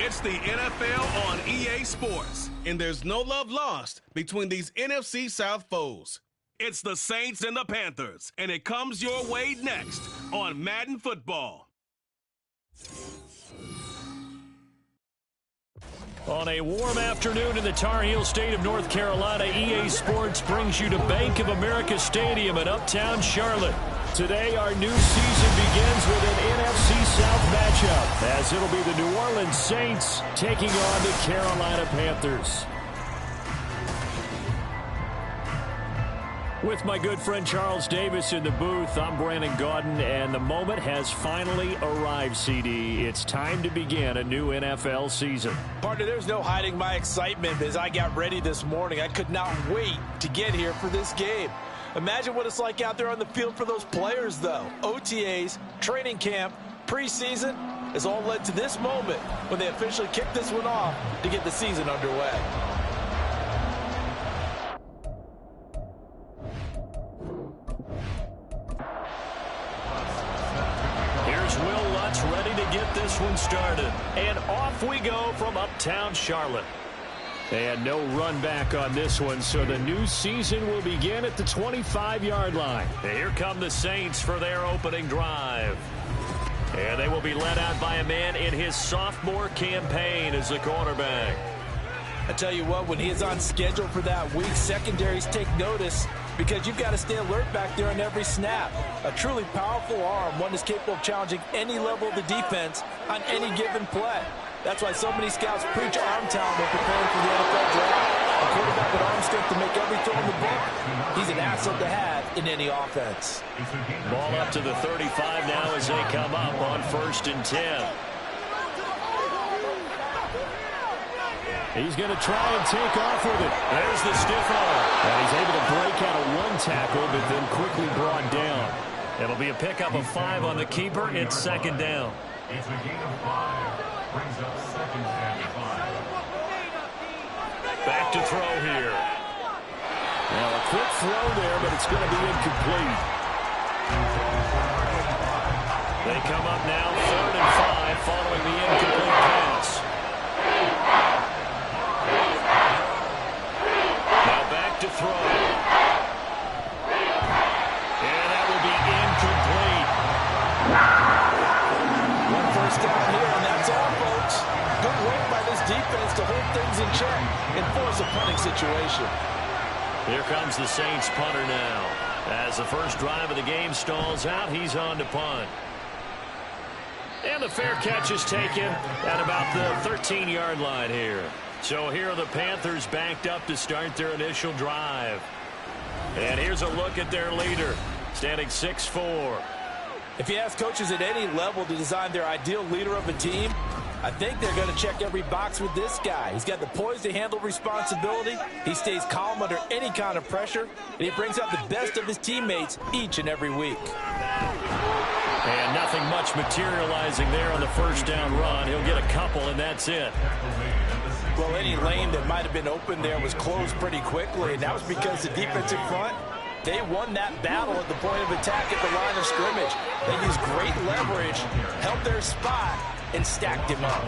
It's the NFL on EA Sports, and there's no love lost between these NFC South foes. It's the Saints and the Panthers, and it comes your way next on Madden Football. On a warm afternoon in the Tar Heel state of North Carolina, EA Sports brings you to Bank of America Stadium in uptown Charlotte. Today, our new season begins with an NFC South matchup, as it'll be the New Orleans Saints taking on the Carolina Panthers. With my good friend Charles Davis in the booth, I'm Brandon Gaudin, and the moment has finally arrived, CD. It's time to begin a new NFL season. Partner, there's no hiding my excitement as I got ready this morning. I could not wait to get here for this game. Imagine what it's like out there on the field for those players, though. OTAs, training camp, preseason has all led to this moment when they officially kick this one off to get the season underway. Here's Will Lutz ready to get this one started. And off we go from uptown Charlotte. And no run back on this one, so the new season will begin at the 25-yard line. Here come the Saints for their opening drive. And they will be led out by a man in his sophomore campaign as the quarterback. I tell you what, when he is on schedule for that week, secondaries take notice because you've got to stay alert back there on every snap. A truly powerful arm, one that's capable of challenging any level of the defense on any given play. That's why so many scouts preach arm talent when preparing for the NFL draft. A quarterback with arm strength to make every throw in the book, he's an asset to have in any offense. Ball up to the 35 now as they come up on 1st and 10. He's going to try and take off with it. There's the stiff arm. And he's able to break out of one tackle, but then quickly brought down. It'll be a pickup of 5 on the keeper. It's 2nd down. It's a gain of 5. Brings up 2nd and 5. Back to throw here. Now a quick throw there, but it's going to be incomplete. They come up now 3rd and 5 following the incomplete pass. Now back to throw. And that will be incomplete. One first down here, and that's all, folks. Good work by this defense to hold things in check and force a punting situation. Here comes the Saints punter now. As the first drive of the game stalls out, he's on to punt. And the fair catch is taken at about the 13-yard line here. So here are the Panthers backed up to start their initial drive. And here's a look at their leader, standing 6'4". If you ask coaches at any level to design their ideal leader of a team, I think they're going to check every box with this guy. He's got the poise to handle responsibility. He stays calm under any kind of pressure, and he brings out the best of his teammates each and every week. And nothing much materializing there on the first down run. He'll get a couple, and that's it. Well, any lane that might have been open there was closed pretty quickly, and that was because the defensive front, they won that battle at the point of attack at the line of scrimmage. They used great leverage, held their spot, and stacked him up.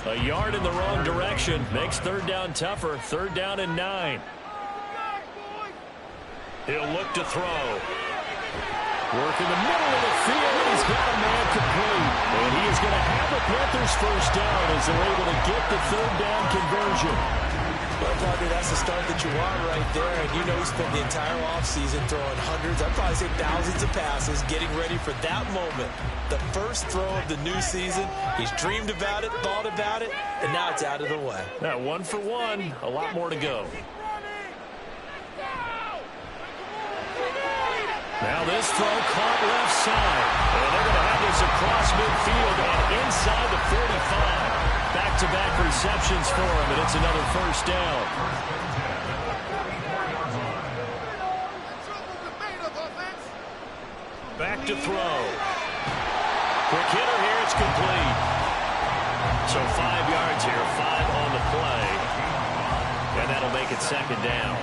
A yard in the wrong direction makes 3rd down tougher. 3rd down and 9. He'll look to throw. Work in the middle of the field, and he's got a man complete. And he is going to have the Panthers first down as they're able to get the 3rd down conversion. Well, probably that's the start that you want right there. And you know he spent the entire offseason throwing hundreds, I'd probably say thousands of passes, getting ready for that moment. The first throw of the new season. He's dreamed about it, thought about it, and now it's out of the way. Now 1 for 1, a lot more to go. Now this throw caught left side. And they're going to have this across midfield and inside the 45. Back-to-back receptions for him, and it's another first down. Back to throw. Quick hitter here, it's complete. So 5 yards here, 5 on the play. And that'll make it 2nd down.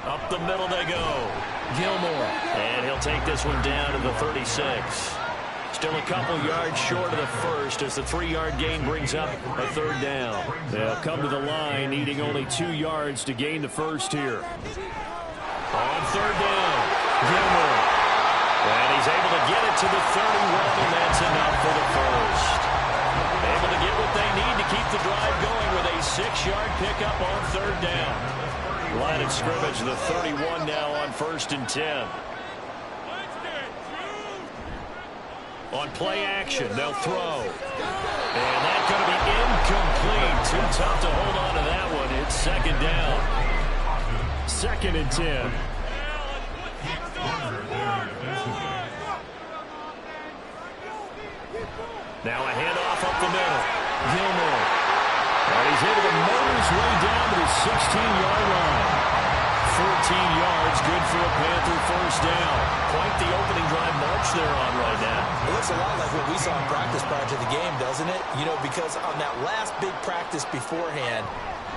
Up the middle they go. Gilmore. And he'll take this one down to the 36. still a couple yards short of the first as the 3-yard gain brings up a third down. They'll come to the line needing only 2 yards to gain the first here. On third down, Gilmore. And he's able to get it to the 31, and that's enough for the first. Able to get what they need to keep the drive going with a 6-yard pickup on third down. Line of scrimmage, the 31 now on 1st and 10. On play action, they'll throw. And that's going to be incomplete. Too tough to hold on to that one. It's 2nd down. 2nd and 10. Now a handoff up the middle. Gilmore. And he's able to motor his way down to the 16-yard line. 14 yards, good for a Panther first down. Quite the opening drive march they're on right now. It looks a lot like what we saw in practice prior to the game, doesn't it? You know, because on that last big practice beforehand,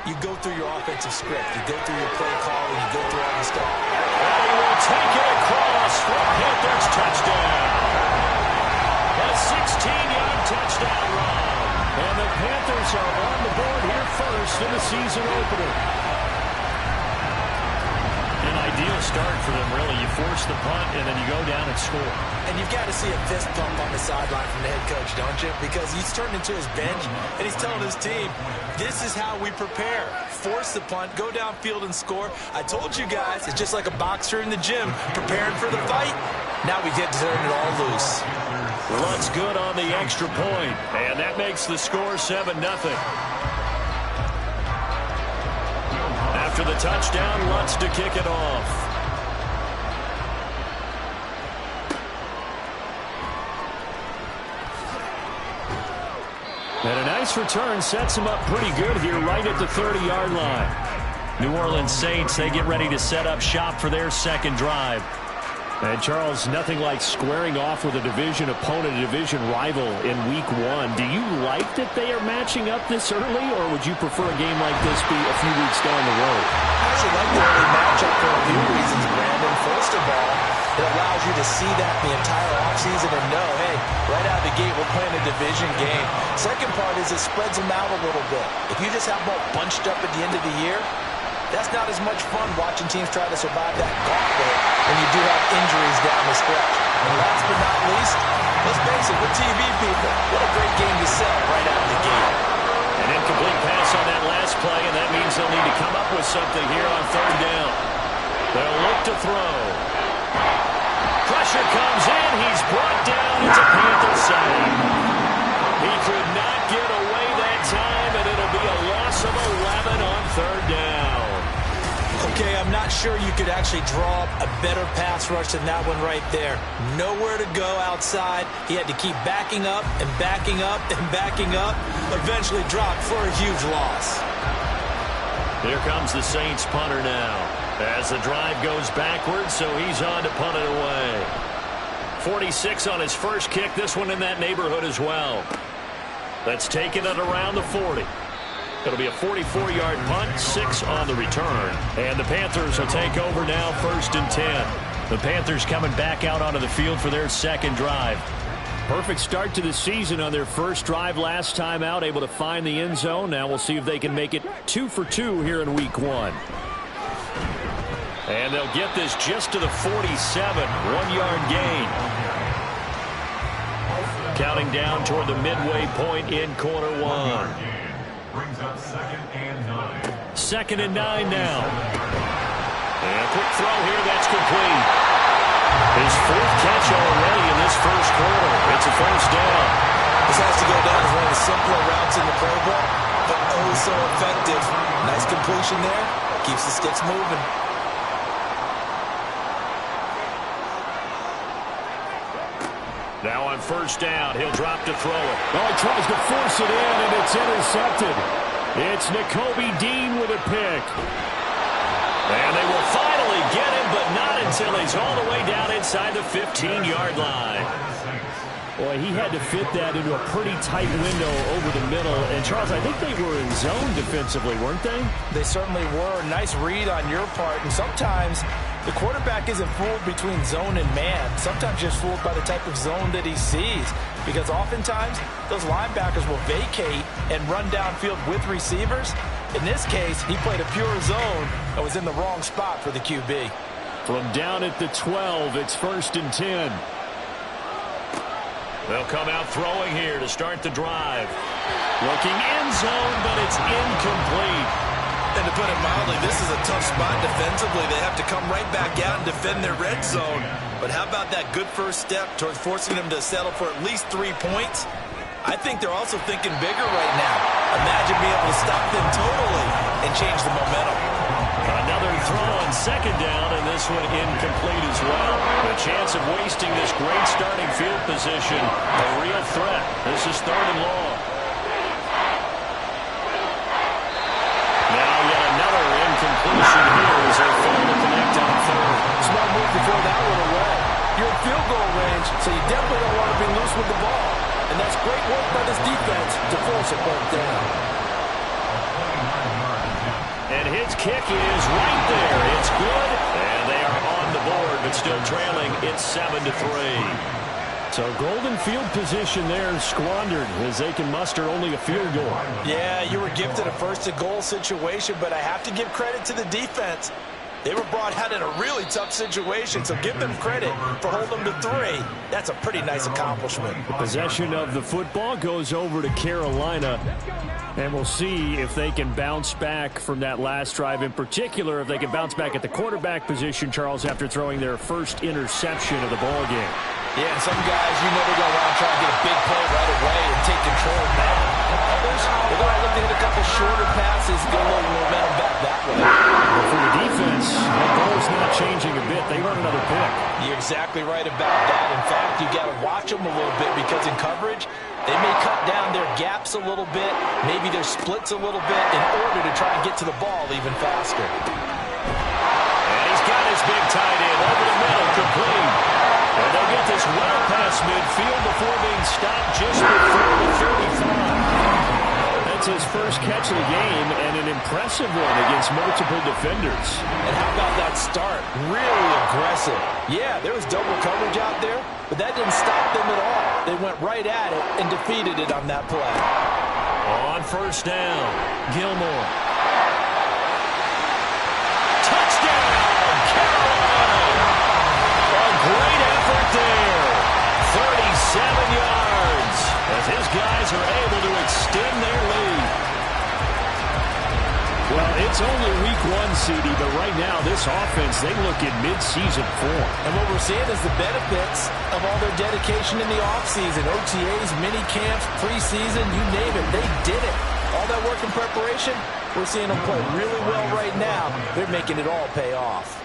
you go through your offensive script. You go through your play call, and you go through all the stuff. And he will take it across for a Panthers touchdown. A 16-yard touchdown run. And the Panthers are on the board here first in the season opener. An ideal start for them, really. You force the punt, and then you go down and score. And you've got to see a fist pump on the sideline from the head coach, don't you? Because he's turned into his bench, and he's telling his team, this is how we prepare. Force the punt, go downfield and score. I told you guys, it's just like a boxer in the gym preparing for the fight. Now we get to turn it all loose. Lutz good on the extra point, and that makes the score 7-0. After the touchdown, Lutz to kick it off. And a nice return sets him up pretty good here right at the 30-yard line. New Orleans Saints, they get ready to set up shop for their second drive. And, Charles, nothing like squaring off with a division opponent, a division rival in Week 1. Do you like that they are matching up this early, or would you prefer a game like this be a few weeks down the road? I actually like the early matchup for a few reasons, Brandon. First of all, it allows you to see that the entire offseason and know, hey, right out of the gate, we're playing a division game. Second part is it spreads them out a little bit. If you just have them all bunched up at the end of the year, that's not as much fun watching teams try to survive that gauntlet when you do have injuries down the stretch. And last but not least, let's face it, we're TV people. What a great game to sell right out of the gate. An incomplete pass on that last play, and that means they'll need to come up with something here on third down. They'll look to throw. Pressure comes in. He's brought down into Panther side. He could not get away that time, and it'll be a loss of 11 on third down. Okay, I'm not sure you could actually draw up a better pass rush than that one right there. Nowhere to go outside. He had to keep backing up and backing up and backing up. Eventually dropped for a huge loss. Here comes the Saints punter now. As the drive goes backwards, so he's on to punt it away. 46 on his first kick. This one in that neighborhood as well. That's taking it around the 40. It'll be a 44-yard punt, 6 on the return. And the Panthers will take over now, 1st and 10. The Panthers coming back out onto the field for their second drive. Perfect start to the season on their first drive last time out, able to find the end zone. Now we'll see if they can make it 2 for 2 here in Week 1. And they'll get this just to the 47, 1-yard gain. Counting down toward the midway point in quarter 1. Brings up 2nd and 9. 2nd and 9 now. And a quick throw here, that's complete. His 4th catch already in this first quarter. It's a first down. This has to go down as one of the simpler routes in the playbook, but oh so effective. Nice completion there. Keeps the sticks moving. Now on first down, he'll drop to throw it. Oh, he tries to force it in, and it's intercepted. It's Nakobe Dean with a pick. And they will finally get him, but not until he's all the way down inside the 15-yard line. Boy, he had to fit that into a pretty tight window over the middle. And, Charles, I think they were in zone defensively, weren't they? They certainly were. Nice read on your part. And sometimes The quarterback isn't fooled between zone and man. Sometimes just fooled by the type of zone that he sees. Because oftentimes, those linebackers will vacate and run downfield with receivers. In this case, he played a pure zone and was in the wrong spot for the QB. From down at the 12, it's 1st and 10. They'll come out throwing here to start the drive. Looking end zone, but it's incomplete. And to put it mildly, this is a tough spot defensively. They have to come right back out and defend their red zone. But how about that good first step towards forcing them to settle for at least 3 points? I think they're also thinking bigger right now. Imagine being able to stop them totally and change the momentum. Another throw on 2nd down, and this one incomplete as well. The chance of wasting this great starting field position, a real threat. This is 3rd and long. Now yet another incompletion here as they fail to connect on 3rd. Smart move to throw that one away. You're in field goal range, so you definitely don't want to be loose with the ball. And that's great work by this defense to force a first down. And his kick is right there. It's good. And they are on the board, but still trailing. It's 7-3. So golden field position there squandered as they can muster only a field goal. Yeah, you were gifted a 1st-and-goal situation, but I have to give credit to the defense. They were brought out in a really tough situation, so give them credit for holding them to 3. That's a pretty nice accomplishment. Possession of the football goes over to Carolina, and we'll see if they can bounce back from that last drive. In particular, if they can bounce back at the quarterback position, Charles, after throwing their first interception of the ball game. Yeah, and some guys, you know they're going to want to try to get a big play right away and take control of that. Others, they're going to look at a couple shorter passes, get a little momentum back that way. But for the defense, the ball's not changing a bit. They run another pick. You're exactly right about that. In fact, you got to watch them a little bit because in coverage, they may cut down their gaps a little bit, maybe their splits a little bit in order to try and get to the ball even faster. And he's got his big tight end over the middle, complete. And they'll get this well past midfield before being stopped just before the 35. That's his first catch of the game and an impressive one against multiple defenders. And how about that start? Really aggressive. Yeah, there was double coverage out there, but that didn't stop them at all. They went right at it and defeated it on that play. On 1st down, Gilmore. Touchdown, Carolina! A great effort there. 37 yards as his guys are able to extend their lead. Well, it's only week 1, CD, but right now this offense, they look in mid-season form. And what we're seeing is the benefits of all their dedication in the offseason. OTAs, mini camps, preseason, you name it, they did it. All that work in preparation, we're seeing them play really well right now. They're making it all pay off.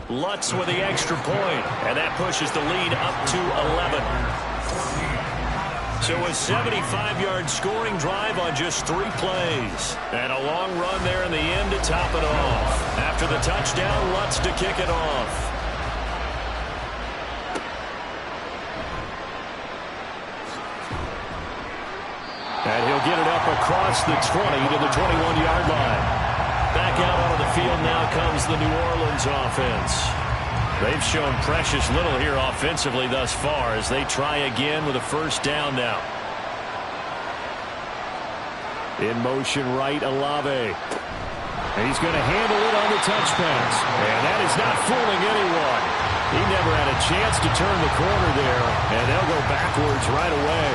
Lutz with the extra point, and that pushes the lead up to 11. So a 75-yard scoring drive on just 3 plays. And a long run there in the end to top it off. After the touchdown, Lutz to kick it off. And he'll get it up across the 20 to the 21-yard line. Back out onto the field now comes the New Orleans offense. They've shown precious little here offensively thus far as they try again with a 1st down now. In motion right, Olave. And he's going to handle it on the touch pass. And that is not fooling anyone. He never had a chance to turn the corner there, and they'll go backwards right away.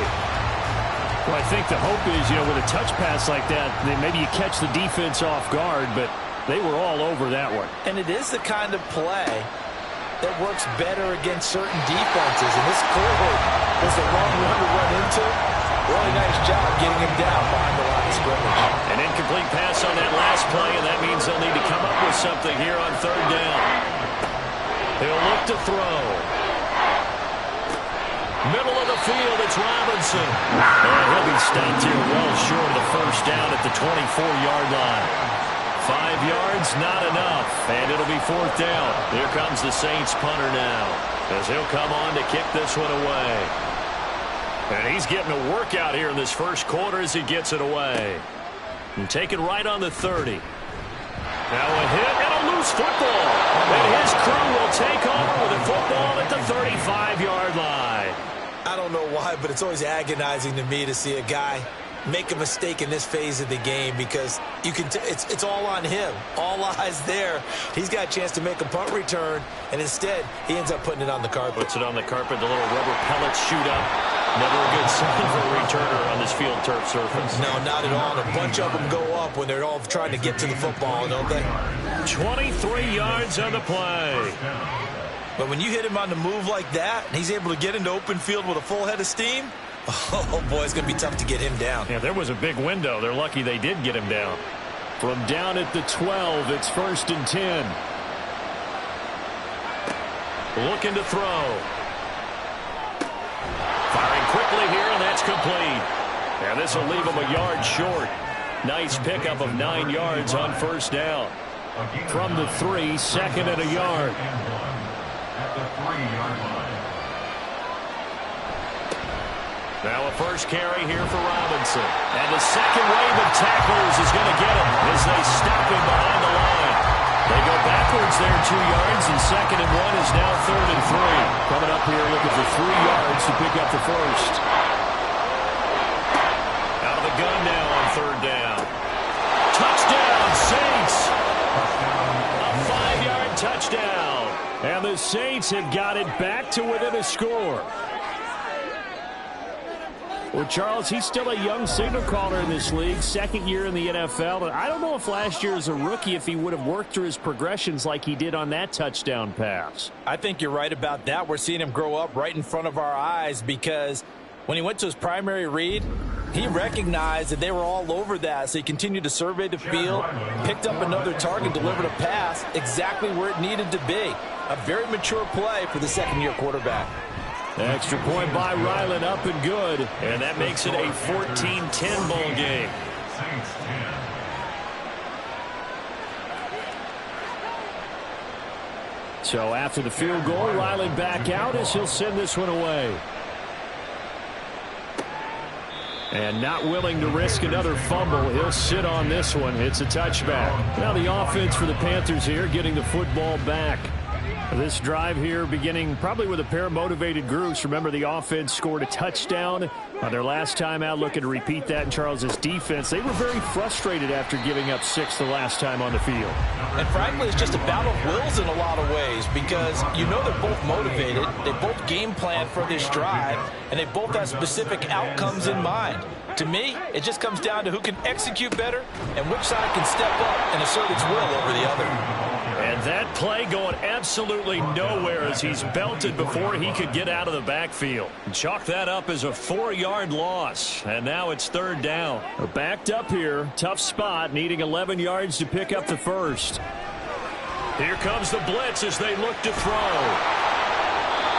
Well, I think the hope is, with a touch pass like that, then maybe you catch the defense off guard, but they were all over that one. And it is the kind of play that works better against certain defenses, and this clearly was the wrong one to run into. Really nice job getting him down behind the line of scrimmage. An incomplete pass on that last play, and that means they'll need to come up with something here on 3rd down. They'll look to throw. Middle of the field, it's Robinson. And he'll be stopped here well short of the 1st down at the 24-yard line. 5 yards, not enough. And it'll be 4th down. Here comes the Saints punter now, as he'll come on to kick this one away. And he's getting a workout here in this 1st quarter as he gets it away. And take it right on the 30. Now a hit and a loose football. And his crew will take over with a football at the 35-yard line. I don't know why, but it's always agonizing to me to see a guy make a mistake in this phase of the game because you can it's all on him. All eyes there. He's got a chance to make a punt return, and instead he ends up putting it on the carpet. Puts it on the carpet. The little rubber pellets shoot up. Never a good sign for a returner on this field turf surface. No, not at all. And a bunch of them go up when they're all trying to get to the football, don't they? 23 yards on the play. But when you hit him on the move like that, and he's able to get into open field with a full head of steam, oh, boy, it's going to be tough to get him down. Yeah, there was a big window. They're lucky they did get him down. From down at the 12, it's 1st and 10. Looking to throw. Firing quickly here, and that's complete. And this will leave him a yard short. Nice pickup of 9 yards on 1st down. From the 3, 2nd and a yard. At the 3-yard line. Now a first carry here for Robinson. And the second wave of tacklers is going to get him as they stop him behind the line. They go backwards there 2 yards, and 2nd and 1 is now 3rd and 3. Coming up here looking for 3 yards to pick up the first. Out of the gun now on 3rd down. Touchdown, Saints! A 5-yard touchdown. And the Saints have got it back to within a score. Well, Charles, he's still a young signal caller in this league, 2nd year in the NFL. And I don't know if last year as a rookie if he would have worked through his progressions like he did on that touchdown pass. I think you're right about that. We're seeing him grow up right in front of our eyes because when he went to his primary read, he recognized that they were all over that, so he continued to survey the field, picked up another target, delivered a pass exactly where it needed to be. A very mature play for the 2nd-year quarterback. Extra point by Ryland, up and good. And that makes it a 14-10 ball game. Saints 10. So after the field goal, Ryland back out as he'll send this one away. And not willing to risk another fumble, he'll sit on this one. It's a touchback. Now the offense for the Panthers here getting the football back. This drive here beginning probably with a pair of motivated groups. Remember, the offense scored a touchdown on their last time out. Looking to repeat that in Charles's defense. They were very frustrated after giving up 6 the last time on the field. And frankly, it's just a battle of wills in a lot of ways because you know they're both motivated. They both game plan for this drive, and they both have specific outcomes in mind. To me, it just comes down to who can execute better and which side can step up and assert its will over the other. And that play going absolutely nowhere as he's belted before he could get out of the backfield. Chalk that up as a 4-yard loss. And now it's 3rd down. Backed up here. Tough spot. Needing 11 yards to pick up the first. Here comes the blitz as they look to throw.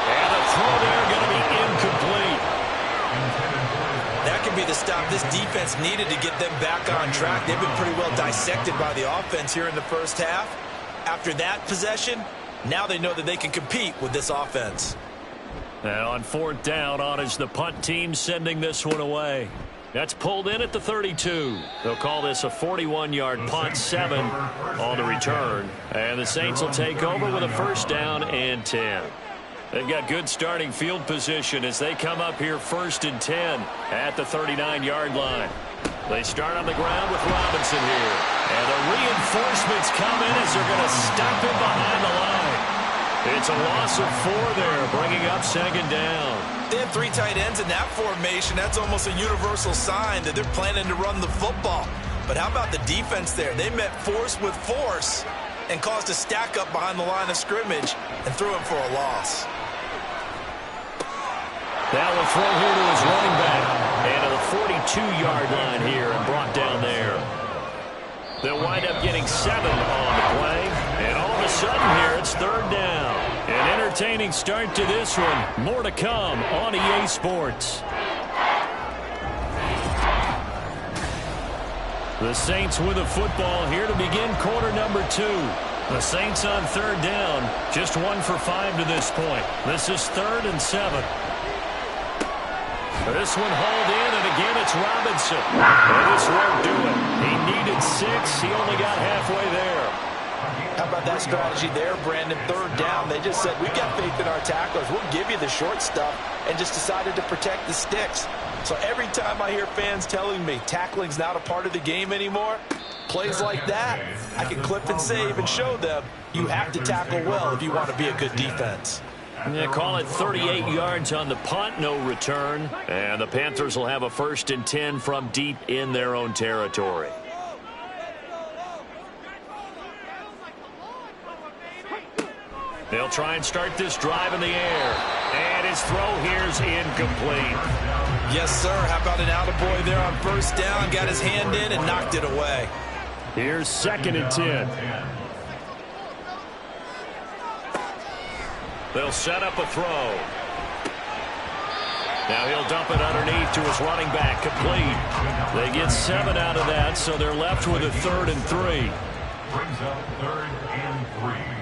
And the throw there going to be incomplete. That could be the stop this defense needed to get them back on track. They've been pretty well dissected by the offense here in the first half. After that possession, now they know that they can compete with this offense. Now on 4th down, on is the punt team sending this one away. That's pulled in at the 32. They'll call this a 41-yard punt, 7 on the return. And the Saints will take over with a 1st down and 10. They've got good starting field position as they come up here 1st and 10 at the 39-yard line. They start on the ground with Robinson here. And the reinforcements come in as they're going to stop him behind the line. It's a loss of 4 there, bringing up 2nd down. They have 3 tight ends in that formation. That's almost a universal sign that they're planning to run the football. But how about the defense there? They met force with force and caused a stack up behind the line of scrimmage and threw him for a loss. That will throw here to his running back. And to the 42-yard line here and brought down there. They'll wind up getting 7 on the play. And all of a sudden here, it's 3rd down. An entertaining start to this one. More to come on EA Sports. The Saints with the football here to begin quarter number 2. The Saints on 3rd down. Just 1 for 5 to this point. This is 3rd and 7. This one hauled in, and again it's Robinson. And this won't do it. He needed 6. He only got halfway there. How about that strategy there, Brandon? Third down, they just said, we've got faith in our tacklers. We'll give you the short stuff, and just decided to protect the sticks. So every time I hear fans telling me tackling's not a part of the game anymore, plays like that, I can clip and save and show them you have to tackle well if you want to be a good defense. Yeah, call it 38 yards on the punt, no return. And the Panthers will have a 1st and 10 from deep in their own territory. They'll try and start this drive in the air. And his throw here's incomplete. Yes, sir. How about an attaboy there on first down? Got his hand in and knocked it away. Here's 2nd and 10. They'll set up a throw. Now he'll dump it underneath to his running back. Complete. They get 7 out of that, so they're left with a 3rd and 3. Brings up 3rd and 3.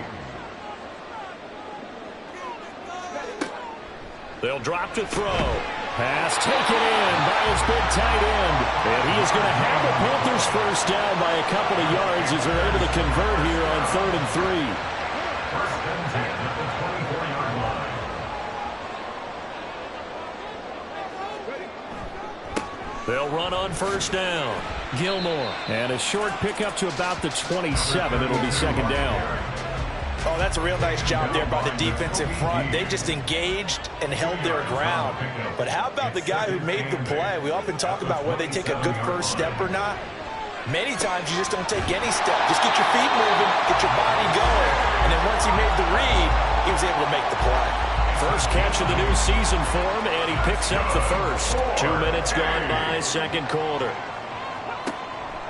They'll drop to throw. Pass taken in by his big tight end. And he is going to have the Panthers first down by a couple of yards as they're able to convert here on 3rd and 3. 1st and 10 at the 24-yard line. They'll run on first down. Gilmore. And a short pickup to about the 27. It'll be 2nd down. Oh, that's a real nice job there by the defense in front. They just engaged and held their ground. But how about the guy who made the play? We often talk about whether they take a good first step or not. Many times you just don't take any step. Just get your feet moving, get your body going. And then once he made the read, he was able to make the play. First catch of the new season for him, and he picks up the first. 2 minutes gone by, 2nd quarter.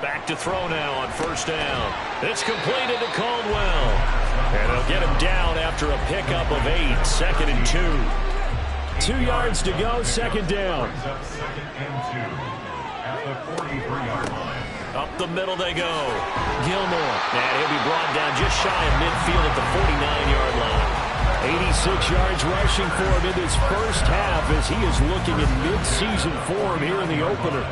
Back to throw now on first down. It's completed to Caldwell. And they'll get him down after a pickup of 8. 2nd and 2. 2 yards to go, 2nd down. Brings up 2nd and 2 at the 43-yard line. Up the middle they go. Gilmore. And he'll be brought down just shy of midfield at the 49-yard line. 86 yards rushing for him in this first half as he is looking in mid-season form here in the opener.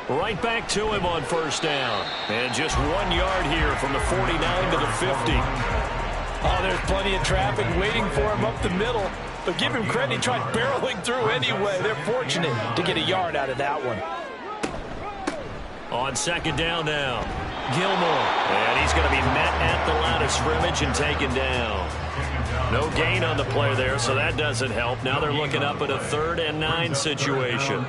Right back to him on first down. And just 1 yard here from the 49 to the 50. Oh, there's plenty of traffic waiting for him up the middle. But give him credit, he tried barreling through anyway. They're fortunate to get a yard out of that one. On 2nd down now. Gilmore. And he's going to be met at the line of scrimmage and taken down. No gain on the play there, so that doesn't help. Now they're looking up at a 3rd and 9 situation.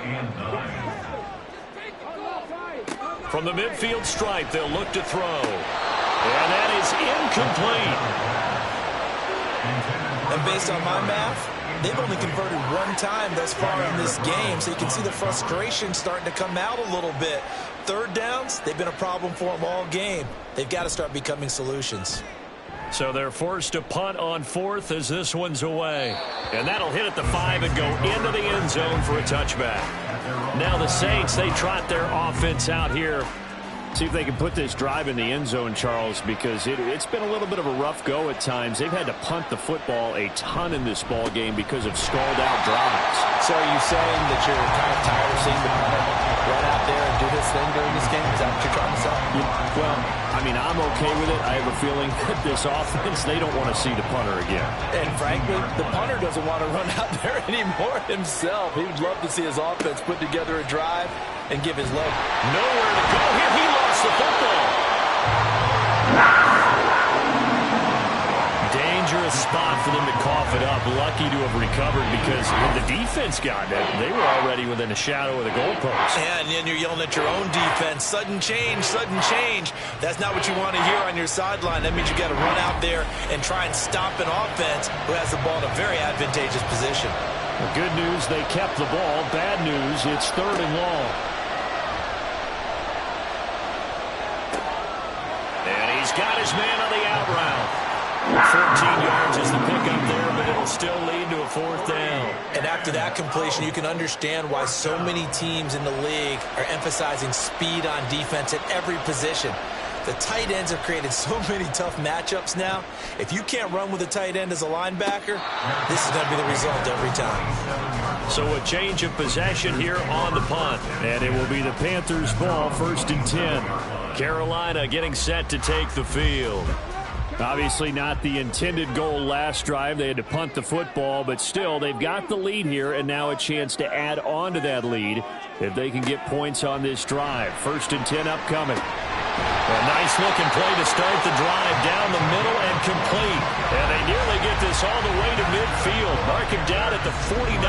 From the midfield stripe, they'll look to throw. And that is incomplete. And based on my math, they've only converted 1 time thus far in this game, so you can see the frustration starting to come out a little bit. 3rd downs, they've been a problem for them all game. They've got to start becoming solutions. So they're forced to punt on 4th as this one's away. And that'll hit at the 5 and go into the end zone for a touchback. Now the Saints, they trot their offense out here. See if they can put this drive in the end zone, Charles, because it's been a little bit of a rough go at times. They've had to punt the football a ton in this ball game because of stalled out drives. So are you saying that you're kind of tired of seeing the punter run out there and do this thing during this game? Is that what you're trying to say? Yeah, well, I mean, I'm okay with it. I have a feeling that this offense, they don't want to see the punter again. And frankly, the punter doesn't want to run out there anymore himself. He would love to see his offense put together a drive and give his leg. Nowhere to go here. He lost the football. Dangerous spot for them to cough it up. Lucky to have recovered because when the defense got it, they were already within a shadow of the goalpost. Yeah, and then you're yelling at your own defense. Sudden change, sudden change. That's not what you want to hear on your sideline. That means you got to run out there and try and stop an offense who has the ball in a very advantageous position. The good news, they kept the ball. Bad news, it's 3rd and long. And he's got his man on the out route. 14 yards is the pickup there, but it'll still lead to a 4th down. And after that completion, you can understand why so many teams in the league are emphasizing speed on defense at every position. The tight ends have created so many tough matchups now. If you can't run with a tight end as a linebacker, this is going to be the result every time. So a change of possession here on the punt. And it will be the Panthers' ball, 1st and 10. Carolina getting set to take the field. Obviously not the intended goal last drive. They had to punt the football, but still they've got the lead here and now a chance to add on to that lead if they can get points on this drive. 1st and 10 upcoming. A nice looking play to start the drive down the middle and complete. And they nearly get this all the way to midfield. Mark him down at the 49.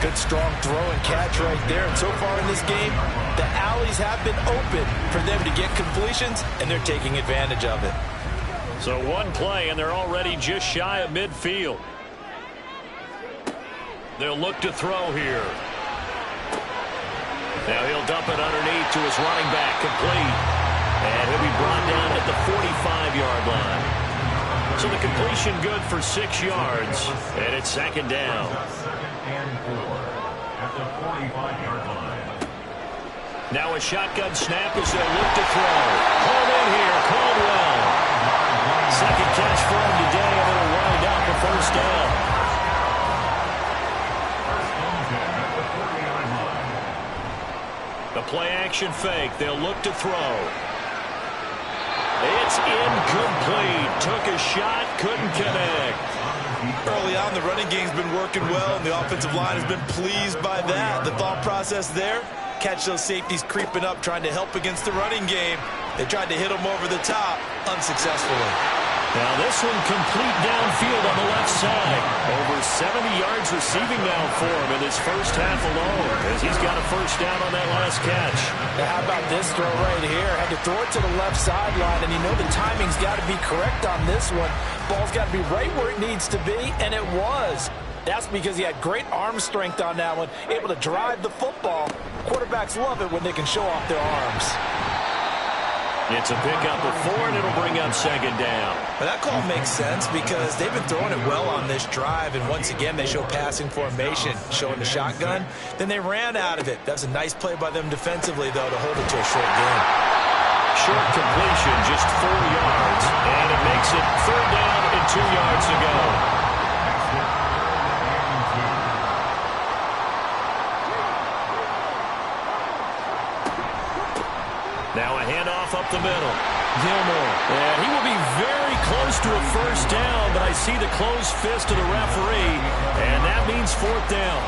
Good strong throw and catch right there. And so far in this game, the alleys have been open for them to get completions, and they're taking advantage of it. So one play, and they're already just shy of midfield. They'll look to throw here. Now he'll dump it underneath to his running back, complete. And he'll be brought down at the 45-yard line. So the completion good for 6 yards, and it's 2nd down. At the 45-yard line. Now a shotgun snap as they'll look to throw. Called in here, Caldwell. Second catch for him today, and it'll wind up a 1st down. The play-action fake. They'll look to throw. It's incomplete. Took a shot, couldn't connect. Early on, the running game's been working well, and the offensive line has been pleased by that. The thought process there, catch those safeties creeping up, trying to help against the running game. They tried to hit them over the top, unsuccessfully. Now this one complete downfield on the left side. Over 70 yards receiving now for him in his first half alone, as he's got a 1st down on that last catch. Now how about this throw right here? Had to throw it to the left sideline, and you know the timing's got to be correct on this one. Ball's got to be right where it needs to be, and it was. That's because he had great arm strength on that one, able to drive the football. Quarterbacks love it when they can show off their arms. It's a pickup of 4, and it'll bring up 2nd down. But that call makes sense because they've been throwing it well on this drive, and once again they show passing formation, showing the shotgun. Then they ran out of it. That's a nice play by them defensively, though, to hold it to a short game. Short completion, just 4 yards, and it makes it 3rd down and 2 yards to go. Now a handoff up the middle. Gilmore. And he will be very close to a 1st down, but I see the closed fist of the referee, and that means 4th down.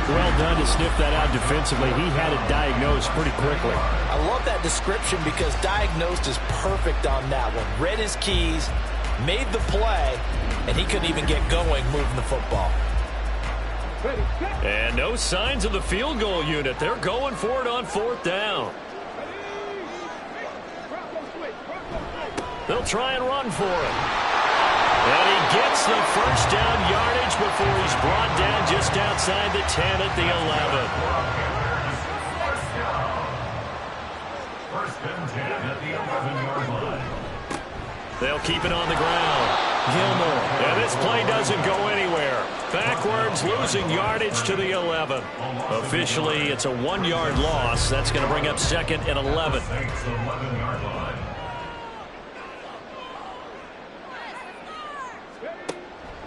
Well done to sniff that out defensively. He had it diagnosed pretty quickly. I love that description because diagnosed is perfect on that one. Read his keys, made the play, and he couldn't even get going moving the football. And no signs of the field goal unit. They're going for it on 4th down. They'll try and run for it. And he gets the 1st down yardage before he's brought down just outside the 10 at the 11. 1st and 10 at the 11-yard line. They'll keep it on the ground. Gilmore. And this play doesn't go anywhere. Backwards, losing yardage to the 11. Officially, it's a 1-yard loss. That's going to bring up 2nd and 11.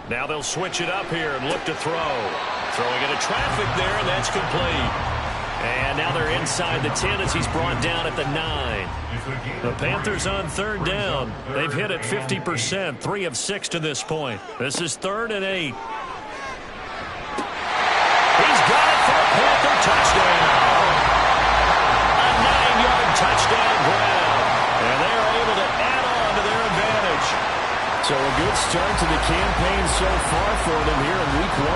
Now they'll switch it up here and look to throw. Throwing into traffic there, and that's complete. And now they're inside the 10 as he's brought down at the 9. The Panthers on 3rd down. They've hit it 50%, 3 of 6 to this point. This is 3rd and 8. He's got it for a Panther touchdown. A 9-yard touchdown grab. And they are able to add on to their advantage. So a good start to the campaign so far for them here in Week 1.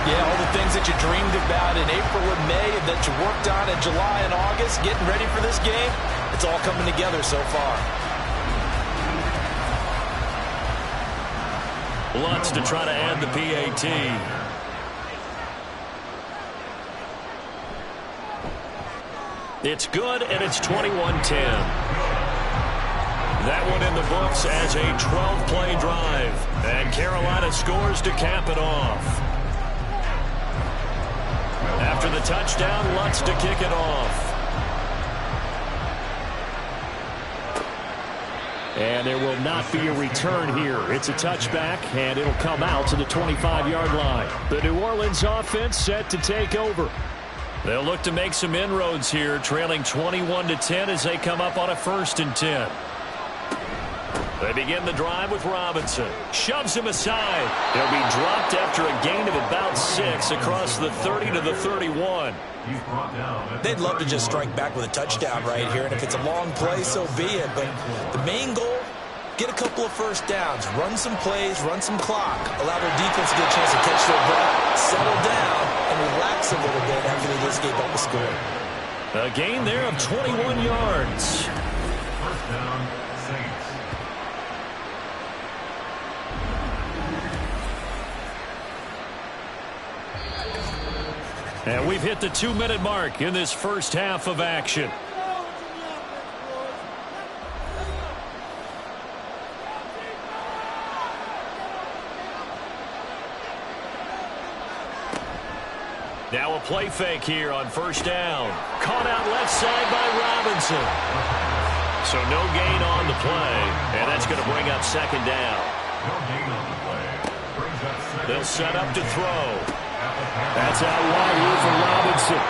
Yeah, all the things that you dreamed about in April and May and that you worked on in July and August, getting ready for this game, it's all coming together so far. Lutz to try to add the PAT. It's good, and it's 21-10. That one in the books as a 12-play drive. And Carolina scores to cap it off. After the touchdown, Lutz to kick it off. And there will not be a return here. It's a touchback, and it'll come out to the 25-yard line. The New Orleans offense set to take over. They'll look to make some inroads here, trailing 21-10 as they come up on a 1st and 10. They begin the drive with Robinson. Shoves him aside. He'll be dropped after a gain of about 6 across the 30 to the 31. They'd love to just strike back with a touchdown right here, and if it's a long play, so be it. But the main goal, get a couple of first downs, run some plays, run some clock, allow their defense to get a chance to catch their breath, settle down, and relax a little bit after they just gave up a score. A gain there of 21 yards. First down, Saints. And we've hit the 2-minute mark in this first half of action. Now a play fake here on 1st down. Caught out left side by Robinson. So no gain on the play, and that's going to bring up 2nd down. No gain on the play. Brings up second. They'll set up to throw. That's out wide here for Robinson.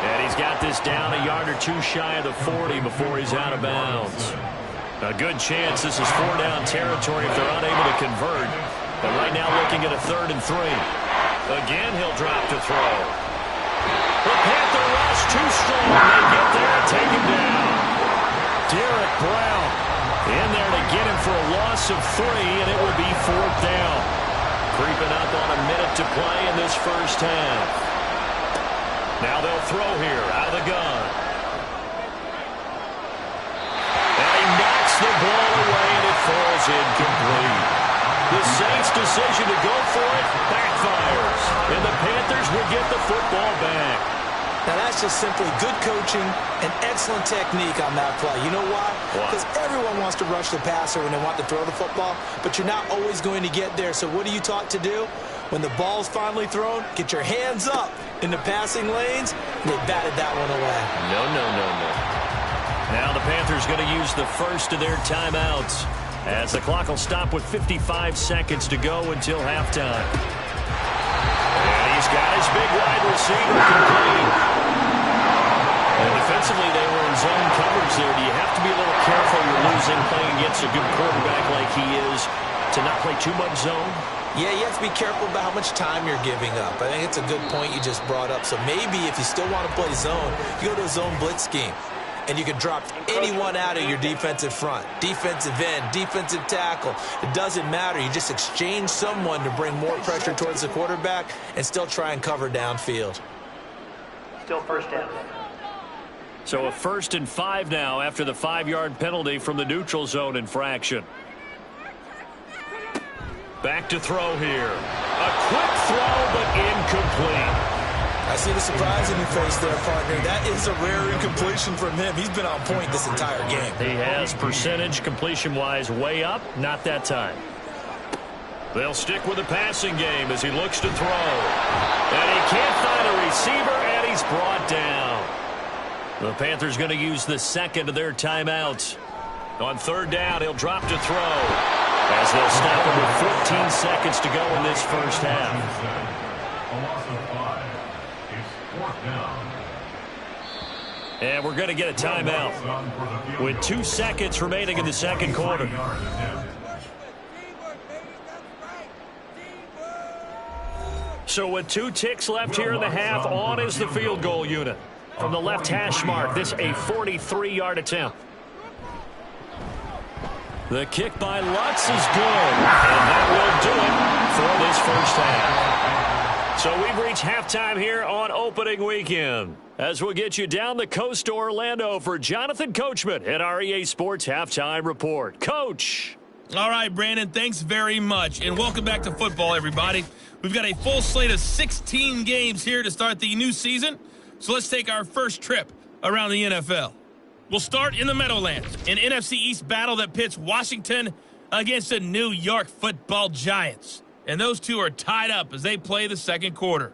And he's got this down a yard or 2 shy of the 40 before he's out of bounds. A good chance this is 4-down territory if they're unable to convert. But right now looking at a 3rd and 3. Again, he'll drop to throw. The Panther rush too strong. They get there and take him down. Derek Brown in there to get him for a loss of 3, and it will be 4th down. Creeping up on a minute to play in this first half. Now they'll throw here out of the gun. And he knocks the ball away, and it falls incomplete. The Saints' decision to go for it backfires, and the Panthers will get the football back. Now, that's just simply good coaching and excellent technique on that play. You know why? Because everyone wants to rush the passer when they want to throw the football, but you're not always going to get there. So what are you taught to do? When the ball's finally thrown, get your hands up in the passing lanes, and they batted that one away. No. Now the Panthers going to use the first of their timeouts, as the clock will stop with 55 seconds to go until halftime. And he's got his big wide receiver complete. And defensively, they were in zone coverage there. Do you have to be a little careful you're losing playing against a good quarterback like he is to not play too much zone? Yeah, you have to be careful about how much time you're giving up. I think it's a good point you just brought up. So maybe if you still want to play zone, you go to a zone blitz scheme. And you can drop anyone out of your defensive front. Defensive end, defensive tackle. It doesn't matter. You just exchange someone to bring more pressure towards the quarterback and still try and cover downfield. Still 1st down. So a 1st and 5 now after the 5-yard penalty from the neutral zone infraction. Back to throw here. A quick throw, but incomplete. I see the surprise in your face there, partner. That is a rare incompletion from him. He's been on point this entire game. He has percentage completion-wise way up, not that time. They'll stick with the passing game as he looks to throw. And he can't find a receiver, and he's brought down. The Panthers going to use the 2nd of their timeouts. On 3rd down, he'll drop to throw, as they'll stop him with 14 seconds to go in this first half. A loss of 5. It's 4th down. And we're going to get a timeout with 2 seconds remaining in the second quarter. So with 2 ticks left here in the half, on is the field goal unit. From the left hash mark, this a 43-yard attempt. The kick by Lutz is good, and that will do it for this first half. So we've reached halftime here on opening weekend, as we'll get you down the coast to Orlando for Jonathan Coachman at our EA Sports Halftime Report. Coach. All right, Brandon, thanks very much, and welcome back to football, everybody. We've got a full slate of 16 games here to start the new season, so let's take our first trip around the NFL. We'll start in the Meadowlands, an NFC East battle that pits Washington against the New York Football Giants. And those two are tied up as they play the second quarter.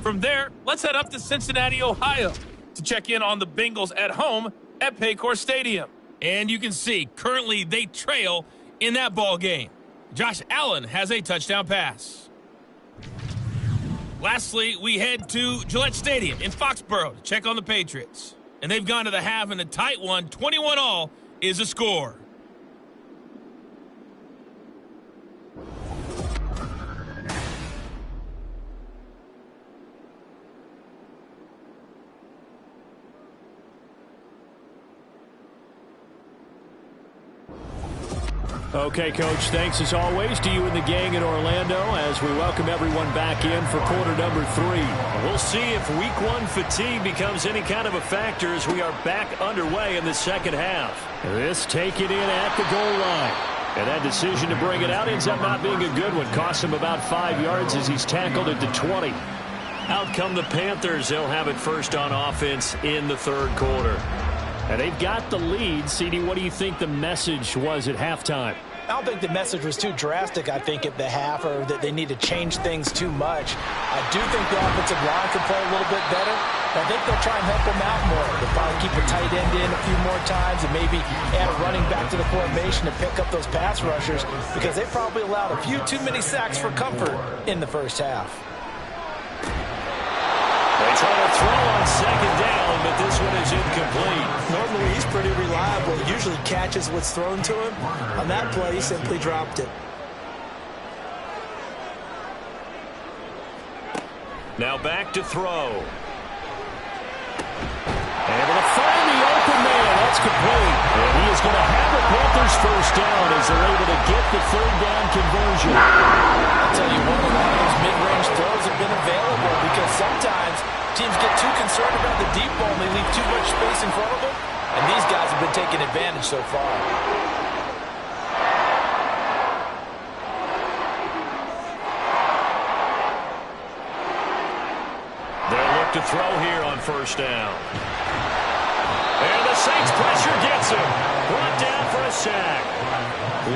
From there, let's head up to Cincinnati, Ohio, to check in on the Bengals at home at Paycor Stadium. And you can see, currently they trail in that ball game. Josh Allen has a touchdown pass. Lastly, we head to Gillette Stadium in Foxborough to check on the Patriots. And they've gone to the half in a tight one. 21-all is the score. Okay, Coach, thanks as always to you and the gang in Orlando as we welcome everyone back in for quarter number 3. We'll see if week 1 fatigue becomes any kind of a factor as we are back underway in the second half. This taken in at the goal line. And that decision to bring it out ends up not being a good one. Costs him about 5 yards as he's tackled it to 20. Out come the Panthers. They'll have it first on offense in the third quarter. And they've got the lead. CD, what do you think the message was at halftime? I don't think the message was too drastic, I think, at the half, or that they need to change things too much. I do think the offensive line could play a little bit better. I think they'll try and help them out more. They'll probably keep a tight end in a few more times and maybe add a running back to the formation to pick up those pass rushers, because they probably allowed a few too many sacks for comfort in the first half. They try to throw on second down, but this one is incomplete. Normally, he's pretty reliable. He usually catches what's thrown to him. On that play, he simply dropped it. Now back to throw. Able to find the open man. That's complete. And he is going to have the Panthers first down as they're able to get the third down conversion. I'll tell you what, a lot of those mid-range throws have been available because sometimes teams get too concerned about the deep ball and they leave too much space in front of them. And these guys have been taking advantage so far. They'll look to throw here on first down. And the Saints pressure gets him. Brought down for a sack.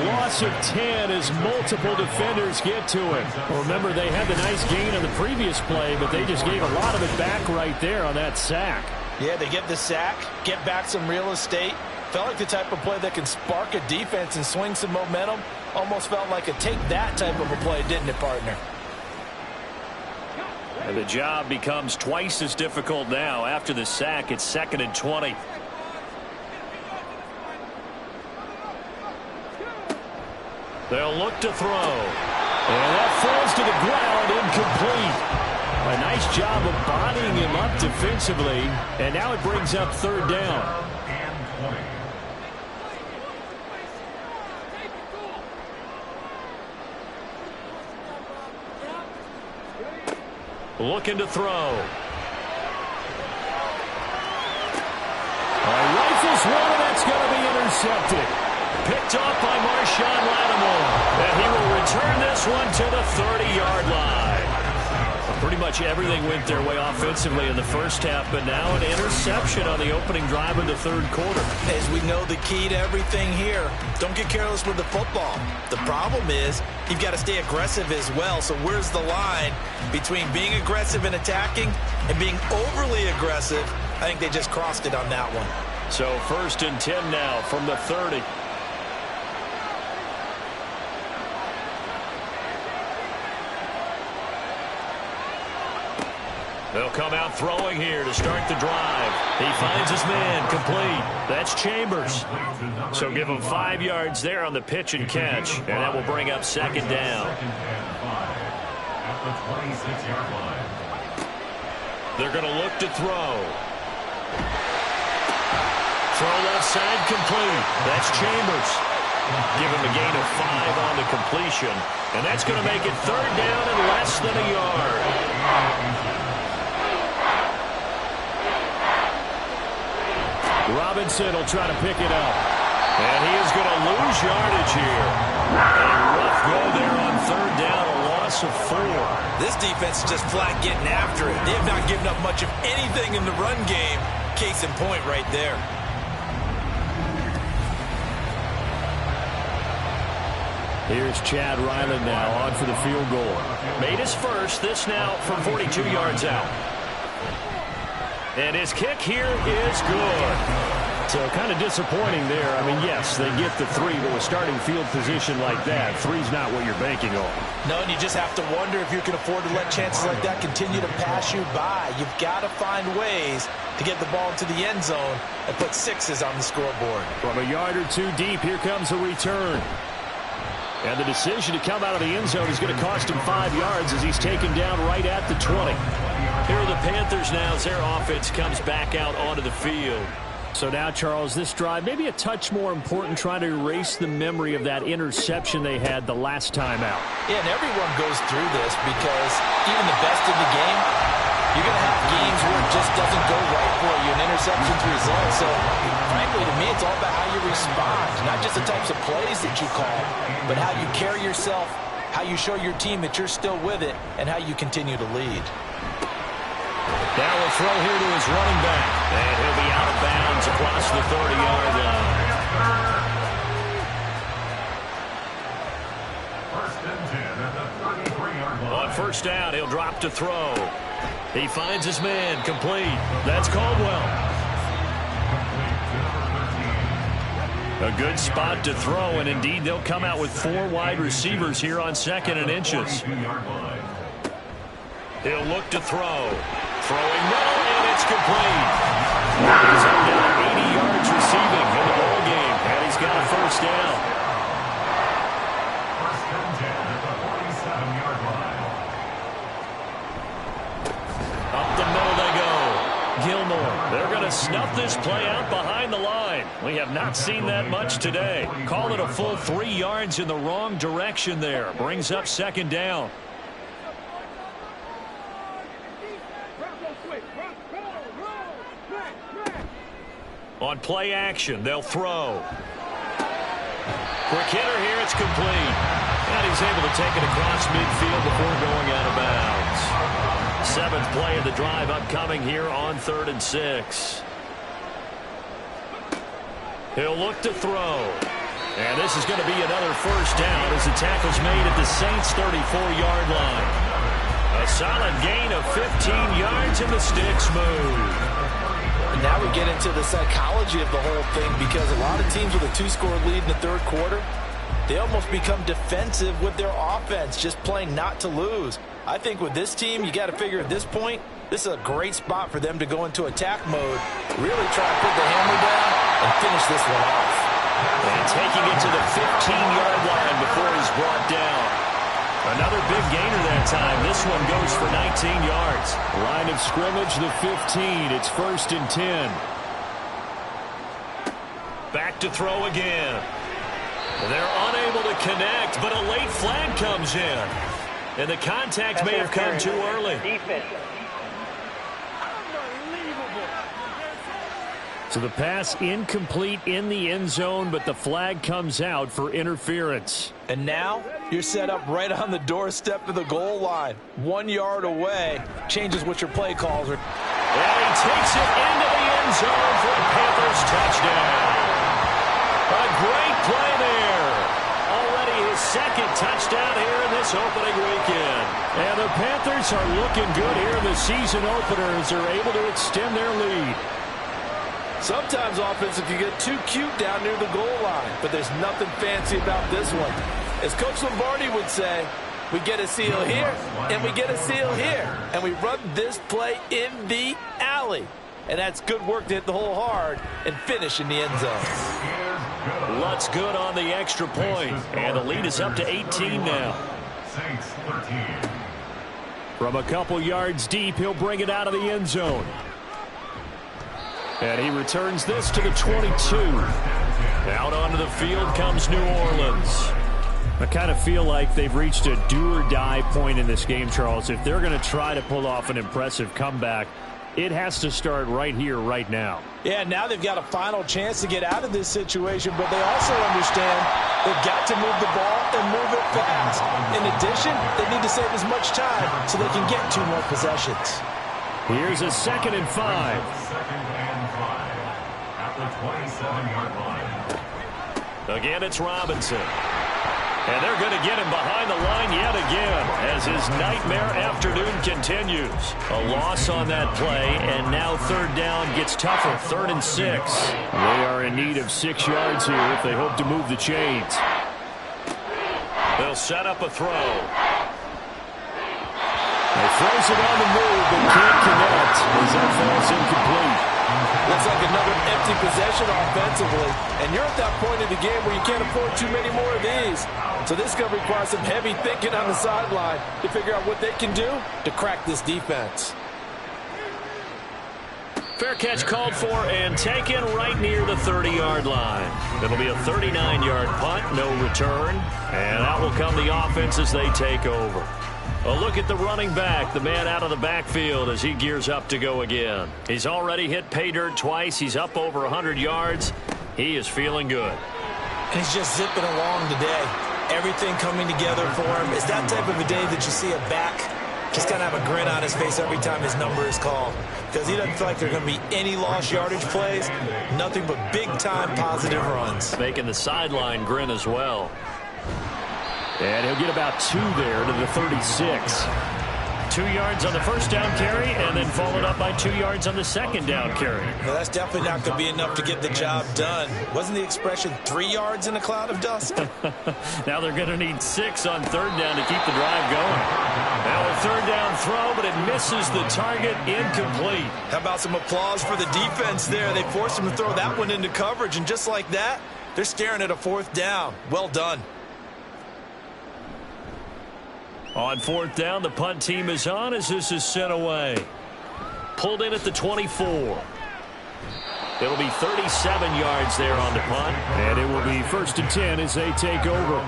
Loss of 10 as multiple defenders get to him. Well, remember, they had the nice gain on the previous play, but they just gave a lot of it back right there on that sack. Yeah, they get the sack, get back some real estate. Felt like the type of play that can spark a defense and swing some momentum. Almost felt like a take that type of a play, didn't it, partner? And the job becomes twice as difficult now. After the sack, it's 2nd and 20. They'll look to throw. And that falls to the ground, incomplete. A nice job of bodying him up defensively. And now it brings up third down. Looking to throw. Rifles one, and that's going to be intercepted. Picked off by Marshawn Lattimore. And he will return this one to the 30-yard line. Pretty much everything went their way offensively in the first half, but now an interception on the opening drive of the third quarter. As we know, the key to everything here, don't get careless with the football. The problem is you've got to stay aggressive as well. So where's the line between being aggressive and attacking and being overly aggressive? I think they just crossed it on that one. So 1st and 10 now from the 30. They'll come out throwing here to start the drive. He finds his man, complete. That's Chambers. So give him 5 yards there on the pitch and catch, and that will bring up 2nd down. At the 26-yard line. They're going to look to throw. Throw left side, complete. That's Chambers. Give him a gain of 5 on the completion, and that's going to make it third down and less than a yard. Robinson will try to pick it up. And he is going to lose yardage here. A rough go there on third down, a loss of 4. This defense is just flat getting after it. They have not given up much of anything in the run game. Case in point right there. Here's Chad Ryland now on for the field goal. Made his first. This now from 42 yards out. And his kick here is good. So kind of disappointing there. I mean, yes, they get the 3, but with starting field position like that, 3's not what you're banking on. No, and you just have to wonder if you can afford to let chances like that continue to pass you by. You've got to find ways to get the ball into the end zone and put 6s on the scoreboard. From a yard or 2 deep, here comes a return. And the decision to come out of the end zone is going to cost him 5 yards as he's taken down right at the 20. Here are the Panthers now as their offense comes back out onto the field. So now, Charles, this drive maybe a touch more important, trying to erase the memory of that interception they had the last time out. Yeah, and everyone goes through this because even the best in the game, you're going to have games where it just doesn't go right for you, and interceptions result. So, frankly, to me, it's all about how you respond, not just the types of plays that you call, but how you carry yourself, how you show your team that you're still with it, and how you continue to lead. Now a throw here to his running back. And he'll be out of bounds across the 30-yard line. First and 10 at the 33-yard line. On first down, he'll drop to throw. He finds his man, complete. That's Caldwell. A good spot to throw, and indeed they'll come out with 4 wide receivers here on 2nd and inches. He'll look to throw. Throwing middle, and it's complete. He's up now 80 yards receiving in the ball game, and he's got a first down. First and 10 at the 47-yard line. Up the middle they go. Gilmore. They're going to snuff this play out behind the line. We have not seen that much today. Call it a full 3 yards in the wrong direction there. Brings up 2nd down. On play action, they'll throw. Quick hitter here, it's complete. And he's able to take it across midfield before going out of bounds. 7th play of the drive upcoming here on 3rd and 6. He'll look to throw. And this is going to be another first down as the tackle's made at the Saints' 34-yard line. A solid gain of 15 yards and the sticks move. And now we get into the psychology of the whole thing because a lot of teams with a 2-score lead in the 3rd quarter, they almost become defensive with their offense, just playing not to lose. I think with this team, you got to figure at this point, this is a great spot for them to go into attack mode, really try to put the hammer down and finish this one off. And taking it to the 15-yard line before he's brought down. Another big gainer that time. This one goes for 19 yards. Line of scrimmage, the 15. It's 1st and 10. Back to throw again. They're unable to connect, but a late flag comes in. And the contact may have come too early. So the pass incomplete in the end zone, but the flag comes out for interference. And now you're set up right on the doorstep of the goal line. 1 yard away. Changes what your play calls are. And he takes it into the end zone for a Panthers touchdown. A great play there. Already his 2nd touchdown here in this opening weekend. And the Panthers are looking good here in the season opener as they're able to extend their lead. Sometimes offense can get too cute down near the goal line, but there's nothing fancy about this one. As Coach Lombardi would say, we get a seal here, and we get a seal here, and we run this play in the alley. And that's good work to hit the hole hard and finish in the end zone. Lutz good on the extra point, and the lead is up to 18 now. Saints 13. From a couple yards deep, he'll bring it out of the end zone. And he returns this to the 22. Out onto the field comes New Orleans. I kind of feel like they've reached a do-or-die point in this game, Charles. If they're going to try to pull off an impressive comeback, it has to start right here, right now. Yeah, now they've got a final chance to get out of this situation, but they also understand they've got to move the ball and move it fast. In addition, they need to save as much time so they can get 2 more possessions. Here's a 2nd and 5. 2nd and 5 at the 27-yard line. Again, it's Robinson. And they're going to get him behind the line yet again as his his nightmare afternoon continues. A loss on that play, and now third down gets tougher. 3rd and 6. They are in need of 6 yards here if they hope to move the chains. They'll set up a throw. He throws it on the move, but can't connect as that falls incomplete. Looks like another empty possession offensively. And you're at that point in the game where you can't afford too many more of these. So this is going to require some heavy thinking on the sideline to figure out what they can do to crack this defense. Fair catch called for and taken right near the 30-yard line. It'll be a 39-yard punt, no return. And out will come the offense as they take over. A look at the running back, the man out of the backfield as he gears up to go again. He's already hit pay dirt twice. He's up over 100 yards. He is feeling good. And he's just zipping along today. Everything coming together for him. It's that type of a day that you see a back just kind of have a grin on his face every time his number is called. Because he doesn't feel like there are going to be any lost yardage plays. Nothing but big-time positive runs. Making the sideline grin as well. And he'll get about 2 there to the 36. 2 yards on the first down carry, and then followed up by 2 yards on the second down carry. Well, that's definitely not going to be enough to get the job done. Wasn't the expression 3 yards in a cloud of dust? Now they're going to need 6 on third down to keep the drive going. Now a third down throw, but it misses the target, incomplete. How about some applause for the defense there? They forced him to throw that one into coverage, and just like that, they're staring at a 4th down. Well done. On 4th down, the punt team is on as this is sent away. Pulled in at the 24. It'll be 37 yards there on the punt. And it will be 1st and 10 as they take over.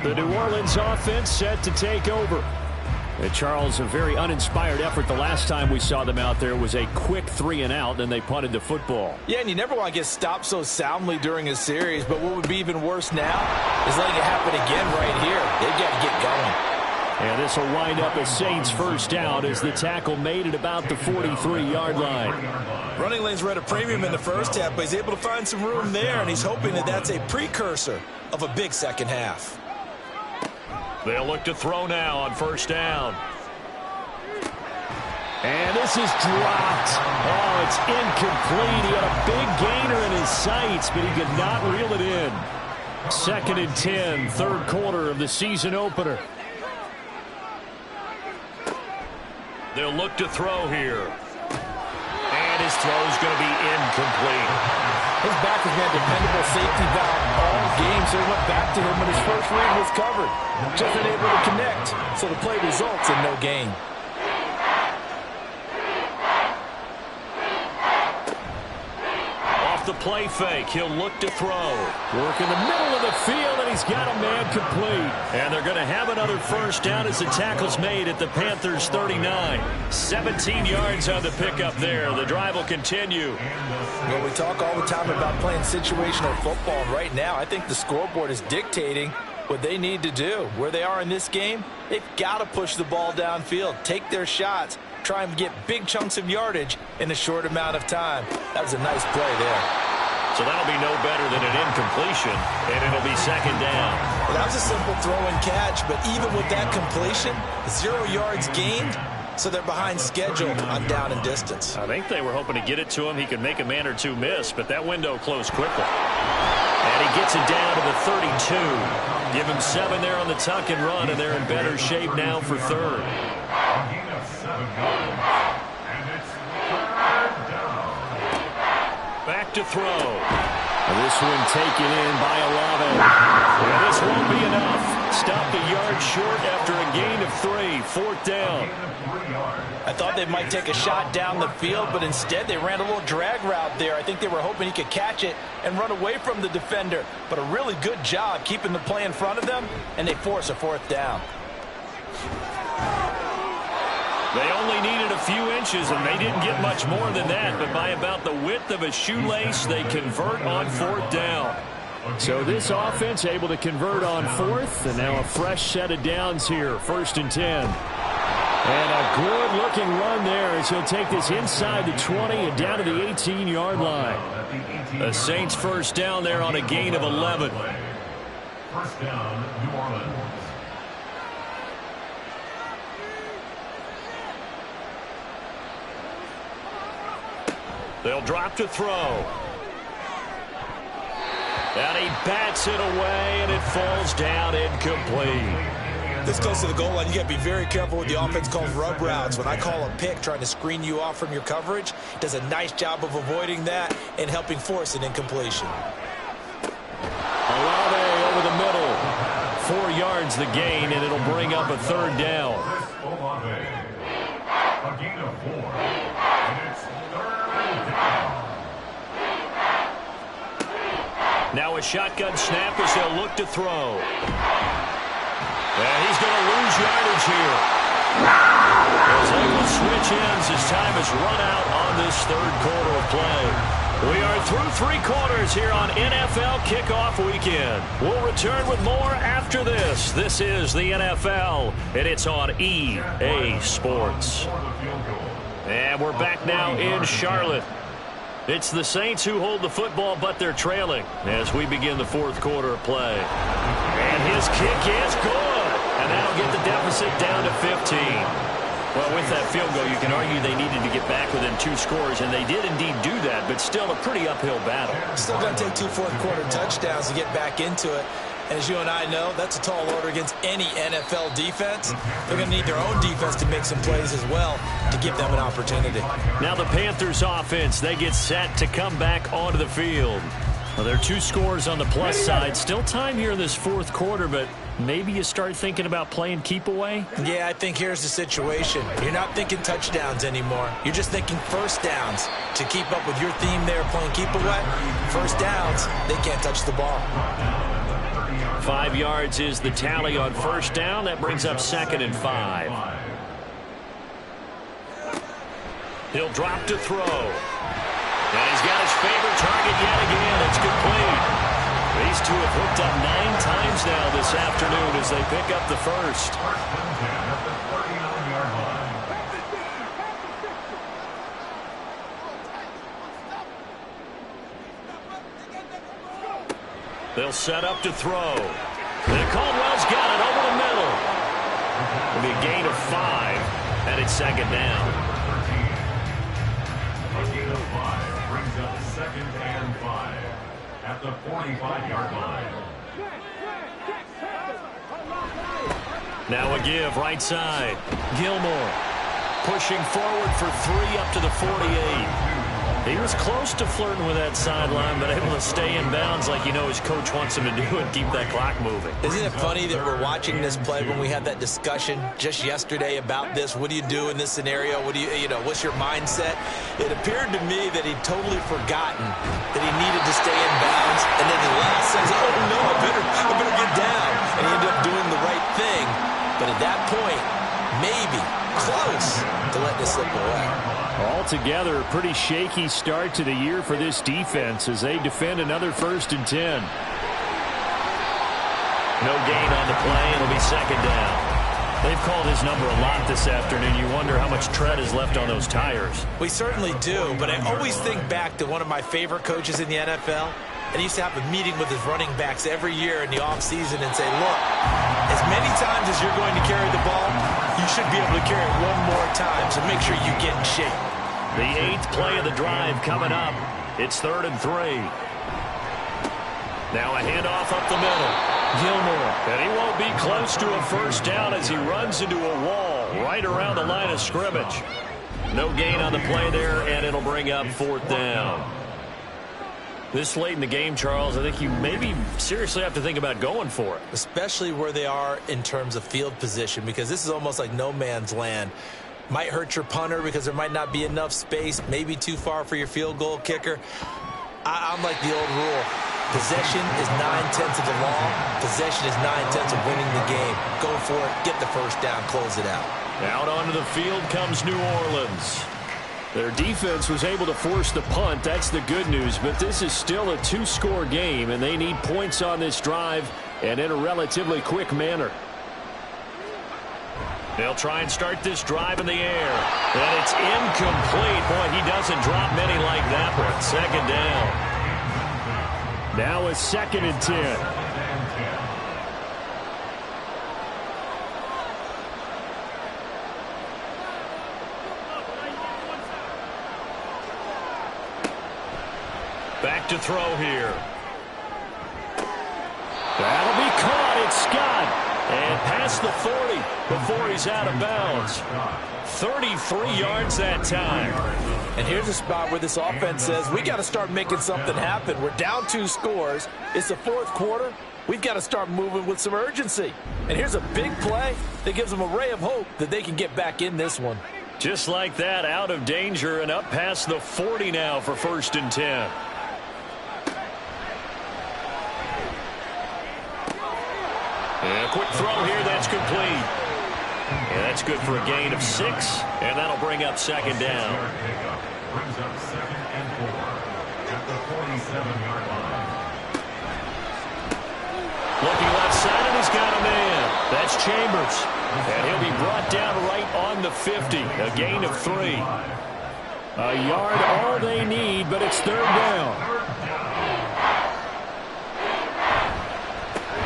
The New Orleans offense set to take over. And Charles, a very uninspired effort. The last time we saw them out there was a quick 3 and out, and they punted the football. Yeah, and you never want to get stopped so soundly during a series, but what would be even worse now is letting it happen again right here. They've got to get going. And this will wind up a Saints first down as the tackle made at about the 43-yard line. Running lanes were at a premium in the first half, but he's able to find some room there, and he's hoping that that's a precursor of a big second half. They'll look to throw now on first down. And this is dropped. Oh, it's incomplete. He had a big gainer in his sights, but he could not reel it in. 2nd and 10, 3rd quarter of the season opener. They'll look to throw here. And his throw's going to be incomplete. His back has been a dependable safety valve all game, so he went back to him when his first read was covered. Just unable to connect, so the play results in no gain. Off the play fake, he'll look to throw. Work in the middle of the field, and he's got a man complete. And they're going to have another first down as the tackle's made at the Panthers' 39. 17 yards on the pickup there. The drive will continue. Well, we talk all the time about playing situational football. Right now, I think the scoreboard is dictating what they need to do. Where they are in this game, they've got to push the ball downfield, take their shots, try and get big chunks of yardage in a short amount of time. That was a nice play there. So that'll be no better than an incompletion, and it'll be 2nd down. Well, that was a simple throw and catch, but even with that completion, 0 yards gained, so they're behind schedule on down and distance. I think they were hoping to get it to him. He could make a man or two miss, but that window closed quickly. And he gets it down to the 32. Give him 7 there on the tuck and run, and they're in better shape now for 3rd. Back to throw. This one taken in by Olave. And this won't be enough. Stopped a yard short after a gain of 3. 4th down. I thought they might take a shot down the field, but instead they ran a little drag route there. I think they were hoping he could catch it and run away from the defender. But a really good job keeping the play in front of them, and they force a 4th down. They only needed a few inches, and they didn't get much more than that. But by about the width of a shoelace, they convert on 4th down. So this offense able to convert on 4th, and now a fresh set of downs here, 1st and 10. And a good-looking run there as he'll take this inside the 20 and down to the 18-yard line. The Saints first down there on a gain of 11. First down, New Orleans. They'll drop to throw. And he bats it away, and it falls down incomplete. This goes to the goal line. You got to be very careful with the offense calls rub routes. When I call a pick trying to screen you off from your coverage, does a nice job of avoiding that and helping force an incompletion. Olave over the middle. 4 yards the gain, and it'll bring up a third down. Olave. A gain of 4. And it's third down. Now a shotgun snap as they'll look to throw. And he's going to lose yardage here. As they will switch ends as time has run out on this third quarter of play. We are through 3 quarters here on NFL Kickoff Weekend. We'll return with more after this. This is the NFL, and it's on EA Sports. And we're back now in Charlotte. It's the Saints who hold the football, but they're trailing as we begin the fourth quarter of play. And his kick is good. And that'll get the deficit down to 15. Well, with that field goal, you can argue they needed to get back within 2 scores, and they did indeed do that, but still a pretty uphill battle. Still going to take 2 fourth-quarter touchdowns to get back into it. And as you and I know, that's a tall order against any NFL defense. They're going to need their own defense to make some plays as well to give them an opportunity. Now the Panthers offense, they get set to come back onto the field. Well, there are 2 scores on the plus side. Still time here in this fourth quarter, but maybe you start thinking about playing keep away? Yeah, I think here's the situation. You're not thinking touchdowns anymore. You're just thinking first downs. To keep up with your theme there playing keep away, first downs, they can't touch the ball. 5 yards is the tally on first down. That brings up 2nd and 5. He'll drop to throw. And he's got his favorite target yet again. It's complete. These two have hooked up 9 times now this afternoon as they pick up the first. They'll set up to throw. And Caldwell's got it over the middle. It'll be a gain of 5, and it's 2nd down. A gain of 5 brings up 2nd and 5 at the 45-yard line. Now a give right side. Gilmore pushing forward for 3 up to the 48. He was close to flirting with that sideline, but able to stay in bounds like his coach wants him to do and keep that clock moving. Isn't it funny that we're watching this play when we had that discussion just yesterday about this? What do you do in this scenario? What do what's your mindset? It appeared to me that he'd totally forgotten that he needed to stay in bounds, and then the last says, "Oh no, I better get down," and he ended up doing the right thing. But at that point, maybe close to letting it slip away. Altogether, a pretty shaky start to the year for this defense as they defend another 1st and 10. No gain on the play. It'll be 2nd down. They've called his number a lot this afternoon. You wonder how much tread is left on those tires. We certainly do, but I always think back to one of my favorite coaches in the NFL. And he used to have a meeting with his running backs every year in the offseason and say, look, as many times as you're going to carry the ball, you should be able to carry it one more time, so make sure you get in shape. The 8th play of the drive coming up. It's 3rd and 3. Now a handoff up the middle. Gilmore, and he won't be close to a first down as he runs into a wall right around the line of scrimmage. No gain on the play there, and it'll bring up 4th down. This late in the game, Charles, I think you maybe seriously have to think about going for it. Especially where they are in terms of field position, because this is almost like no man's land. Might hurt your punter because there might not be enough space, maybe too far for your field goal kicker. I'm like the old rule. Possession is 9/10 of the law. Possession is 9/10 of winning the game. Go for it, get the first down, close it out. Out onto the field comes New Orleans. Their defense was able to force the punt. That's the good news, but this is still a 2-score game, and they need points on this drive and in a relatively quick manner. They'll try and start this drive in the air, and it's incomplete. Boy, he doesn't drop many like that one. 2nd down. Now it's 2nd and 10. to throw here. That'll be caught. It's Scott. And past the 40 before he's out of bounds. 33 yards that time. And here's a spot where this offense says, we got to start making something happen. We're down 2 scores. It's the 4th quarter. We've got to start moving with some urgency. And here's a big play that gives them a ray of hope that they can get back in this one. Just like that, out of danger and up past the 40 now for 1st and 10. And a quick throw here, that's complete. And that's good for a gain of 6, and that'll bring up 2nd down. Brings up 2nd and 4 at the 47-yard line. Looking left side, and he's got a man. That's Chambers. And he'll be brought down right on the 50. A gain of 3. A yard all they need, but it's 3rd down.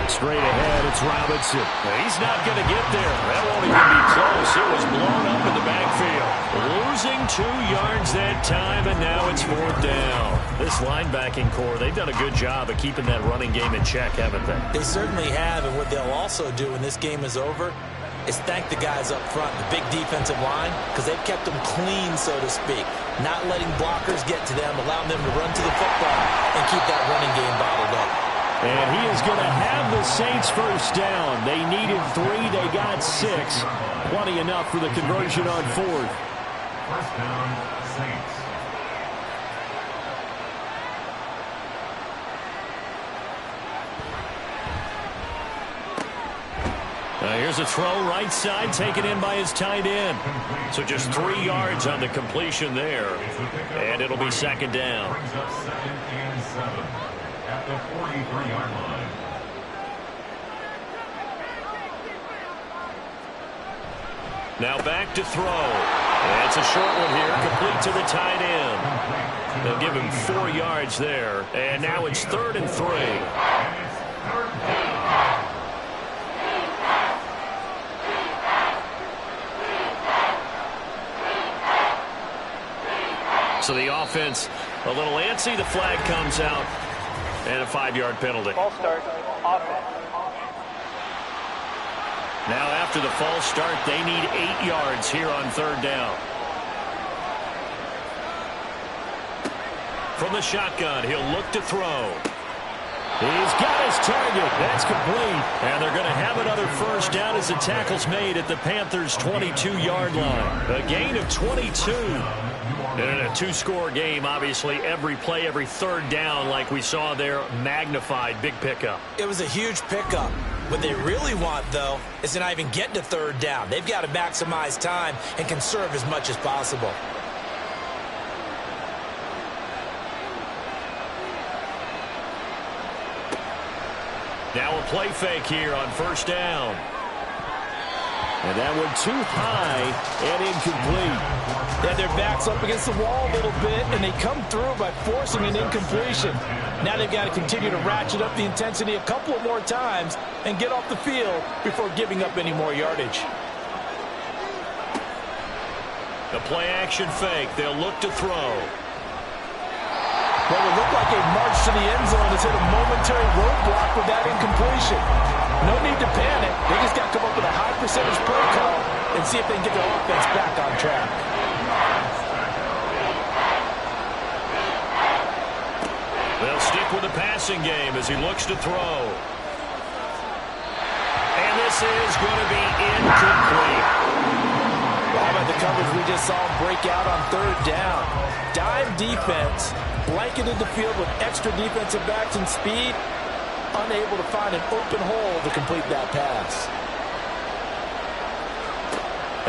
Straight ahead, it's Robinson. He's not going to get there. That won't even be close. It was blown up in the backfield. Losing 2 yards that time, and now it's 4th down. This linebacking core, they've done a good job of keeping that running game in check, haven't they? They certainly have, and what they'll also do when this game is over is thank the guys up front, the big defensive line, because they've kept them clean, so to speak. Not letting blockers get to them, allowing them to run to the football and keep that running game bottled up. And he is going to have the Saints 1st down. They needed 3. They got 6. Plenty enough for the conversion on 4th. 1st down, Saints. Here's a throw right side taken in by his tight end. So just 3 yards on the completion there. And it'll be 2nd down. Brings up 2nd and 7 at the 43-yard line. Now back to throw. And it's a short one here, complete to the tight end. They'll give him 4 yards there. And now it's 3rd and 3. So the offense a little antsy. The flag comes out. And a 5-yard penalty. False start, offense. Now after the false start, they need 8 yards here on 3rd down. From the shotgun, he'll look to throw. He's got his target. That's complete. And they're going to have another 1st down as the tackle's made at the Panthers' 22-yard line. A gain of 22. In a 2-score game, obviously, every play, every 3rd down, like we saw there, magnified. Big pickup. It was a huge pickup. What they really want, though, is to not even get to 3rd down. They've got to maximize time and conserve as much as possible. Now a play fake here on 1st down. And that one too high and incomplete. They had their backs up against the wall a little bit, and they come through by forcing an incompletion. Now they've got to continue to ratchet up the intensity a couple of more times and get off the field before giving up any more yardage. The play-action fake. They'll look to throw. What would look like a march to the end zone has hit a momentary roadblock with that incompletion. No need to panic. They just got to come up with a high percentage play call and see if they can get their offense back on track. They'll stick with the passing game as he looks to throw. And this is going to be incomplete. How about the coverage we just saw him break out on 3rd down? Dime defense, blanketed the field with extra defensive backs and speed, unable to find an open hole to complete that pass.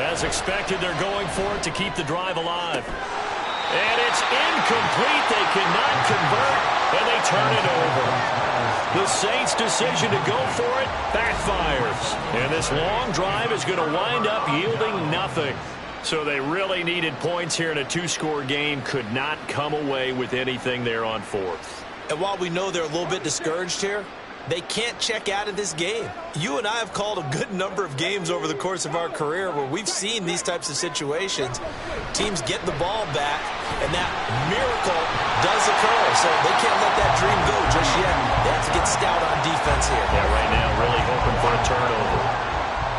As expected, they're going for it to keep the drive alive. And it's incomplete. They cannot convert, and they turn it over. The Saints' decision to go for it backfires. And this long drive is going to wind up yielding nothing. So they really needed points here in a 2-score game. Could not come away with anything there on 4th. And while we know they're a little bit discouraged here, They can't check out of this game. You and I have called a good number of games over the course of our career where we've seen these types of situations. Teams get the ball back, and that miracle does occur. So they can't let that dream go just yet. They have to get stout on defense here. Yeah, right now really hoping for a turnover.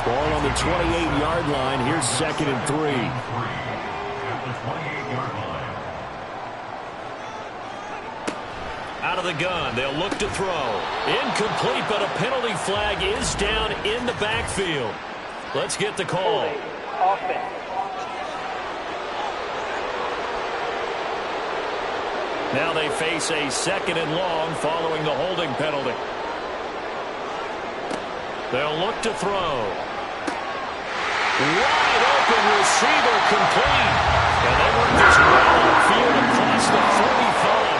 Ball on the 28-yard line. Here's 2nd and 3. At the 28-yard line. Out of the gun, they'll look to throw. Incomplete, but a penalty flag is down in the backfield. Let's get the call. Offense. Now they face a 2nd and long following the holding penalty. They'll look to throw. Wide open receiver complete. And they work this well field across the 45.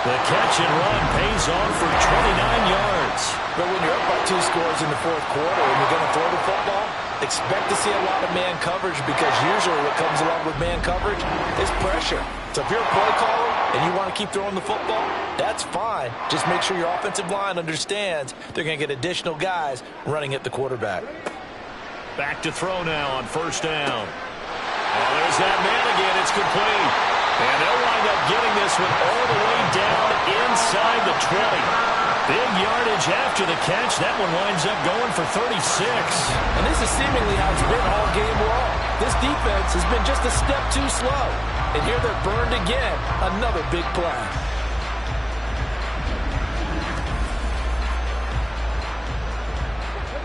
The catch and run pays off for 29 yards. But when you're up by 2 scores in the 4th quarter and you're going to throw the football, expect to see a lot of man coverage, because usually what comes along with man coverage is pressure. So if you're a play caller and you want to keep throwing the football, that's fine. Just make sure your offensive line understands they're going to get additional guys running at the quarterback. Back to throw now on 1st down. Oh, there's that man again. It's complete. And they'll wind up getting this one all the way down inside the 20. Big yardage after the catch. That one winds up going for 36. And this is seemingly how it's been all game long. This defense has been just a step too slow. And here they're burned again. Another big play.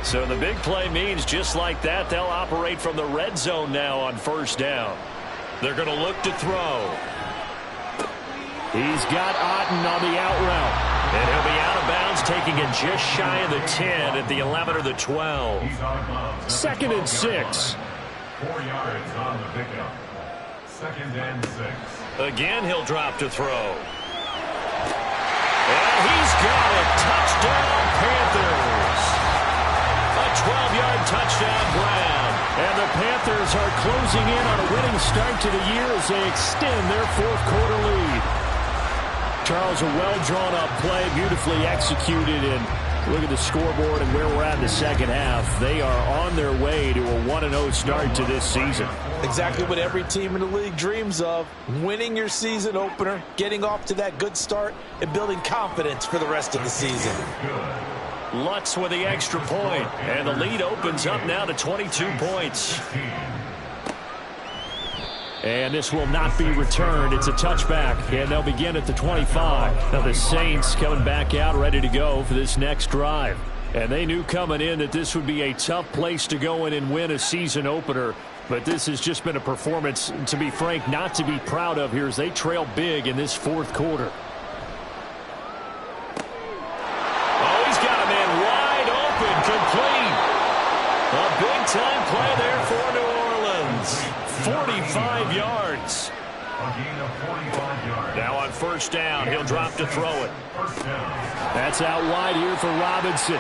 So the big play means just like that, they'll operate from the red zone now on 1st down. They're going to look to throw. He's got Otten on the out route. And he'll be out of bounds, taking it just shy of the 10 at the 11 or the 12. 2nd and 6. 4 yards on the pickup. 2nd and 6. Again, he'll drop to throw. And he's got it. Touchdown, Panthers. A 12-yard touchdown grab. And the Panthers are closing in on a winning start to the year as they extend their 4th quarter lead. Charles, a well-drawn-up play, beautifully executed, and look at the scoreboard and where we're at in the 2nd half. They are on their way to a 1-0 start to this season. Exactly what every team in the league dreams of, winning your season opener, getting off to that good start, and building confidence for the rest of the season. Lutz with the extra point, and the lead opens up now to 22 points. And this will not be returned. It's a touchback, and they'll begin at the 25. Now the Saints coming back out ready to go for this next drive. And they knew coming in that this would be a tough place to go in and win a season opener. But this has just been a performance, to be frank, not to be proud of here as they trail big in this 4th quarter. Oh, he's got a man wide open, complete. A big-time play there for New Orleans. 45 yards. Now on 1st down, he'll drop to throw it. That's out wide here for Robinson.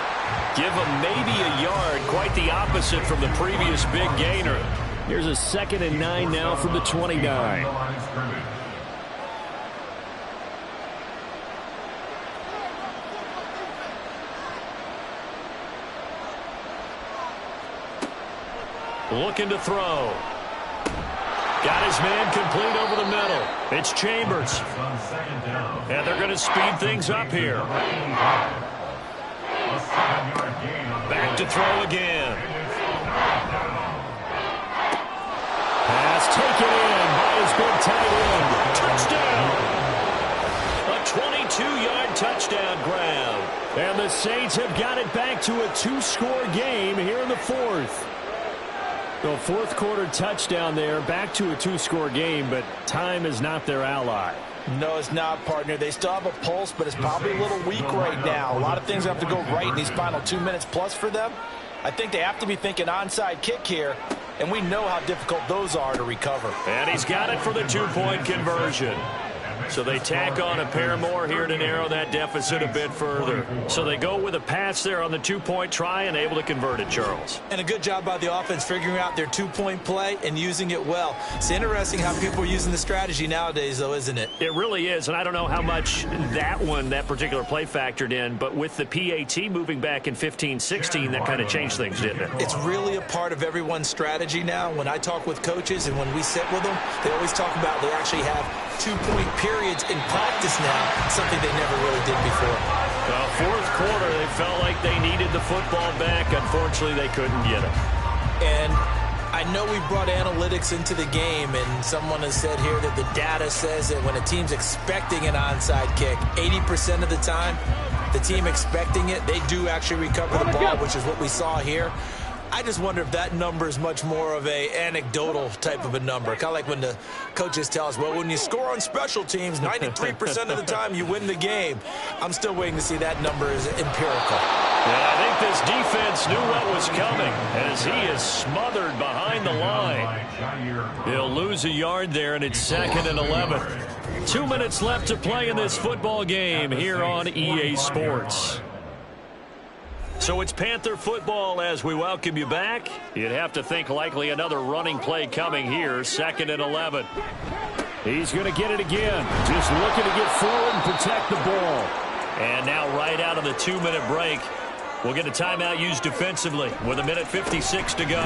Give him maybe a yard, quite the opposite from the previous big gainer. Here's a 2nd and 9 now from the 29. Looking to throw. Got his man complete over the middle. It's Chambers. And they're going to speed things up here. Back to throw again. Pass taken in by his big tight Touchdown. A end. 22-yard touchdown grab. And the Saints have got it back to a 2-score game here in the 4th. The 4th quarter touchdown there, back to a 2-score game, but time is not their ally. No, it's not, partner. They still have a pulse, but it's probably a little weak right now. A lot of things have to go right in these final 2 minutes plus for them. I think they have to be thinking onside kick here, and we know how difficult those are to recover. And he's got it for the 2-point conversion. So they tack on a pair more here to narrow that deficit a bit further. So they go with a pass there on the two-point try and able to convert it, Charles. And a good job by the offense figuring out their two-point play and using it well. It's interesting how people are using the strategy nowadays, though, isn't it? It really is, and I don't know how much that particular play factored in, but with the PAT moving back in 15-16, that kind of changed things, didn't it? It's really a part of everyone's strategy now. When I talk with coaches and when we sit with them, they always talk about they actually have two-point periods in practice now, something they never really did before. Well, fourth quarter, they felt like they needed the football back. Unfortunately, they couldn't get it. And I know we brought analytics into the game, and someone has said here that the data says that when a team's expecting an onside kick, 80% of the time, the team expecting it, they do actually recover the ball, which is what we saw here. I just wonder if that number is much more of a anecdotal type of a number. Kind of like when the coaches tell us, well, when you score on special teams, 93% of the time you win the game. I'm still waiting to see that number is empirical. Yeah, I think this defense knew what was coming as he is smothered behind the line. He'll lose a yard there, and it's 2nd and 11. 2 minutes left to play in this football game here on EA Sports. So it's Panther football as we welcome you back. You'd have to think likely another running play coming here, 2nd and 11. He's going to get it again. Just looking to get forward and protect the ball. And now right out of the 2-minute break, we'll get a timeout used defensively with 1:56 to go.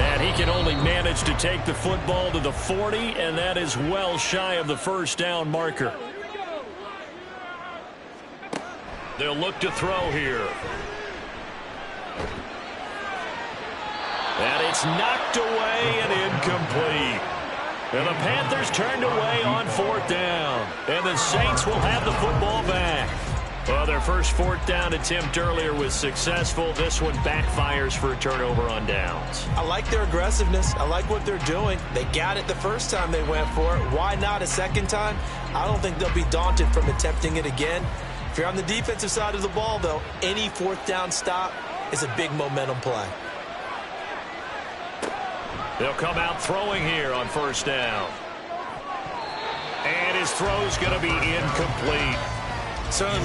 And he can only manage to take the football to the 40, and that is well shy of the first down marker. They'll look to throw here. And it's knocked away and incomplete. And the Panthers turned away on 4th down. And the Saints will have the football back. Well, their first 4th down attempt earlier was successful. This one backfires for a turnover on downs. I like their aggressiveness. I like what they're doing. They got it the first time they went for it. Why not a second time? I don't think they'll be daunted from attempting it again. If you're on the defensive side of the ball, though, any 4th down stop is a big momentum play. They'll come out throwing here on 1st down. And his throw's going to be incomplete. Certainly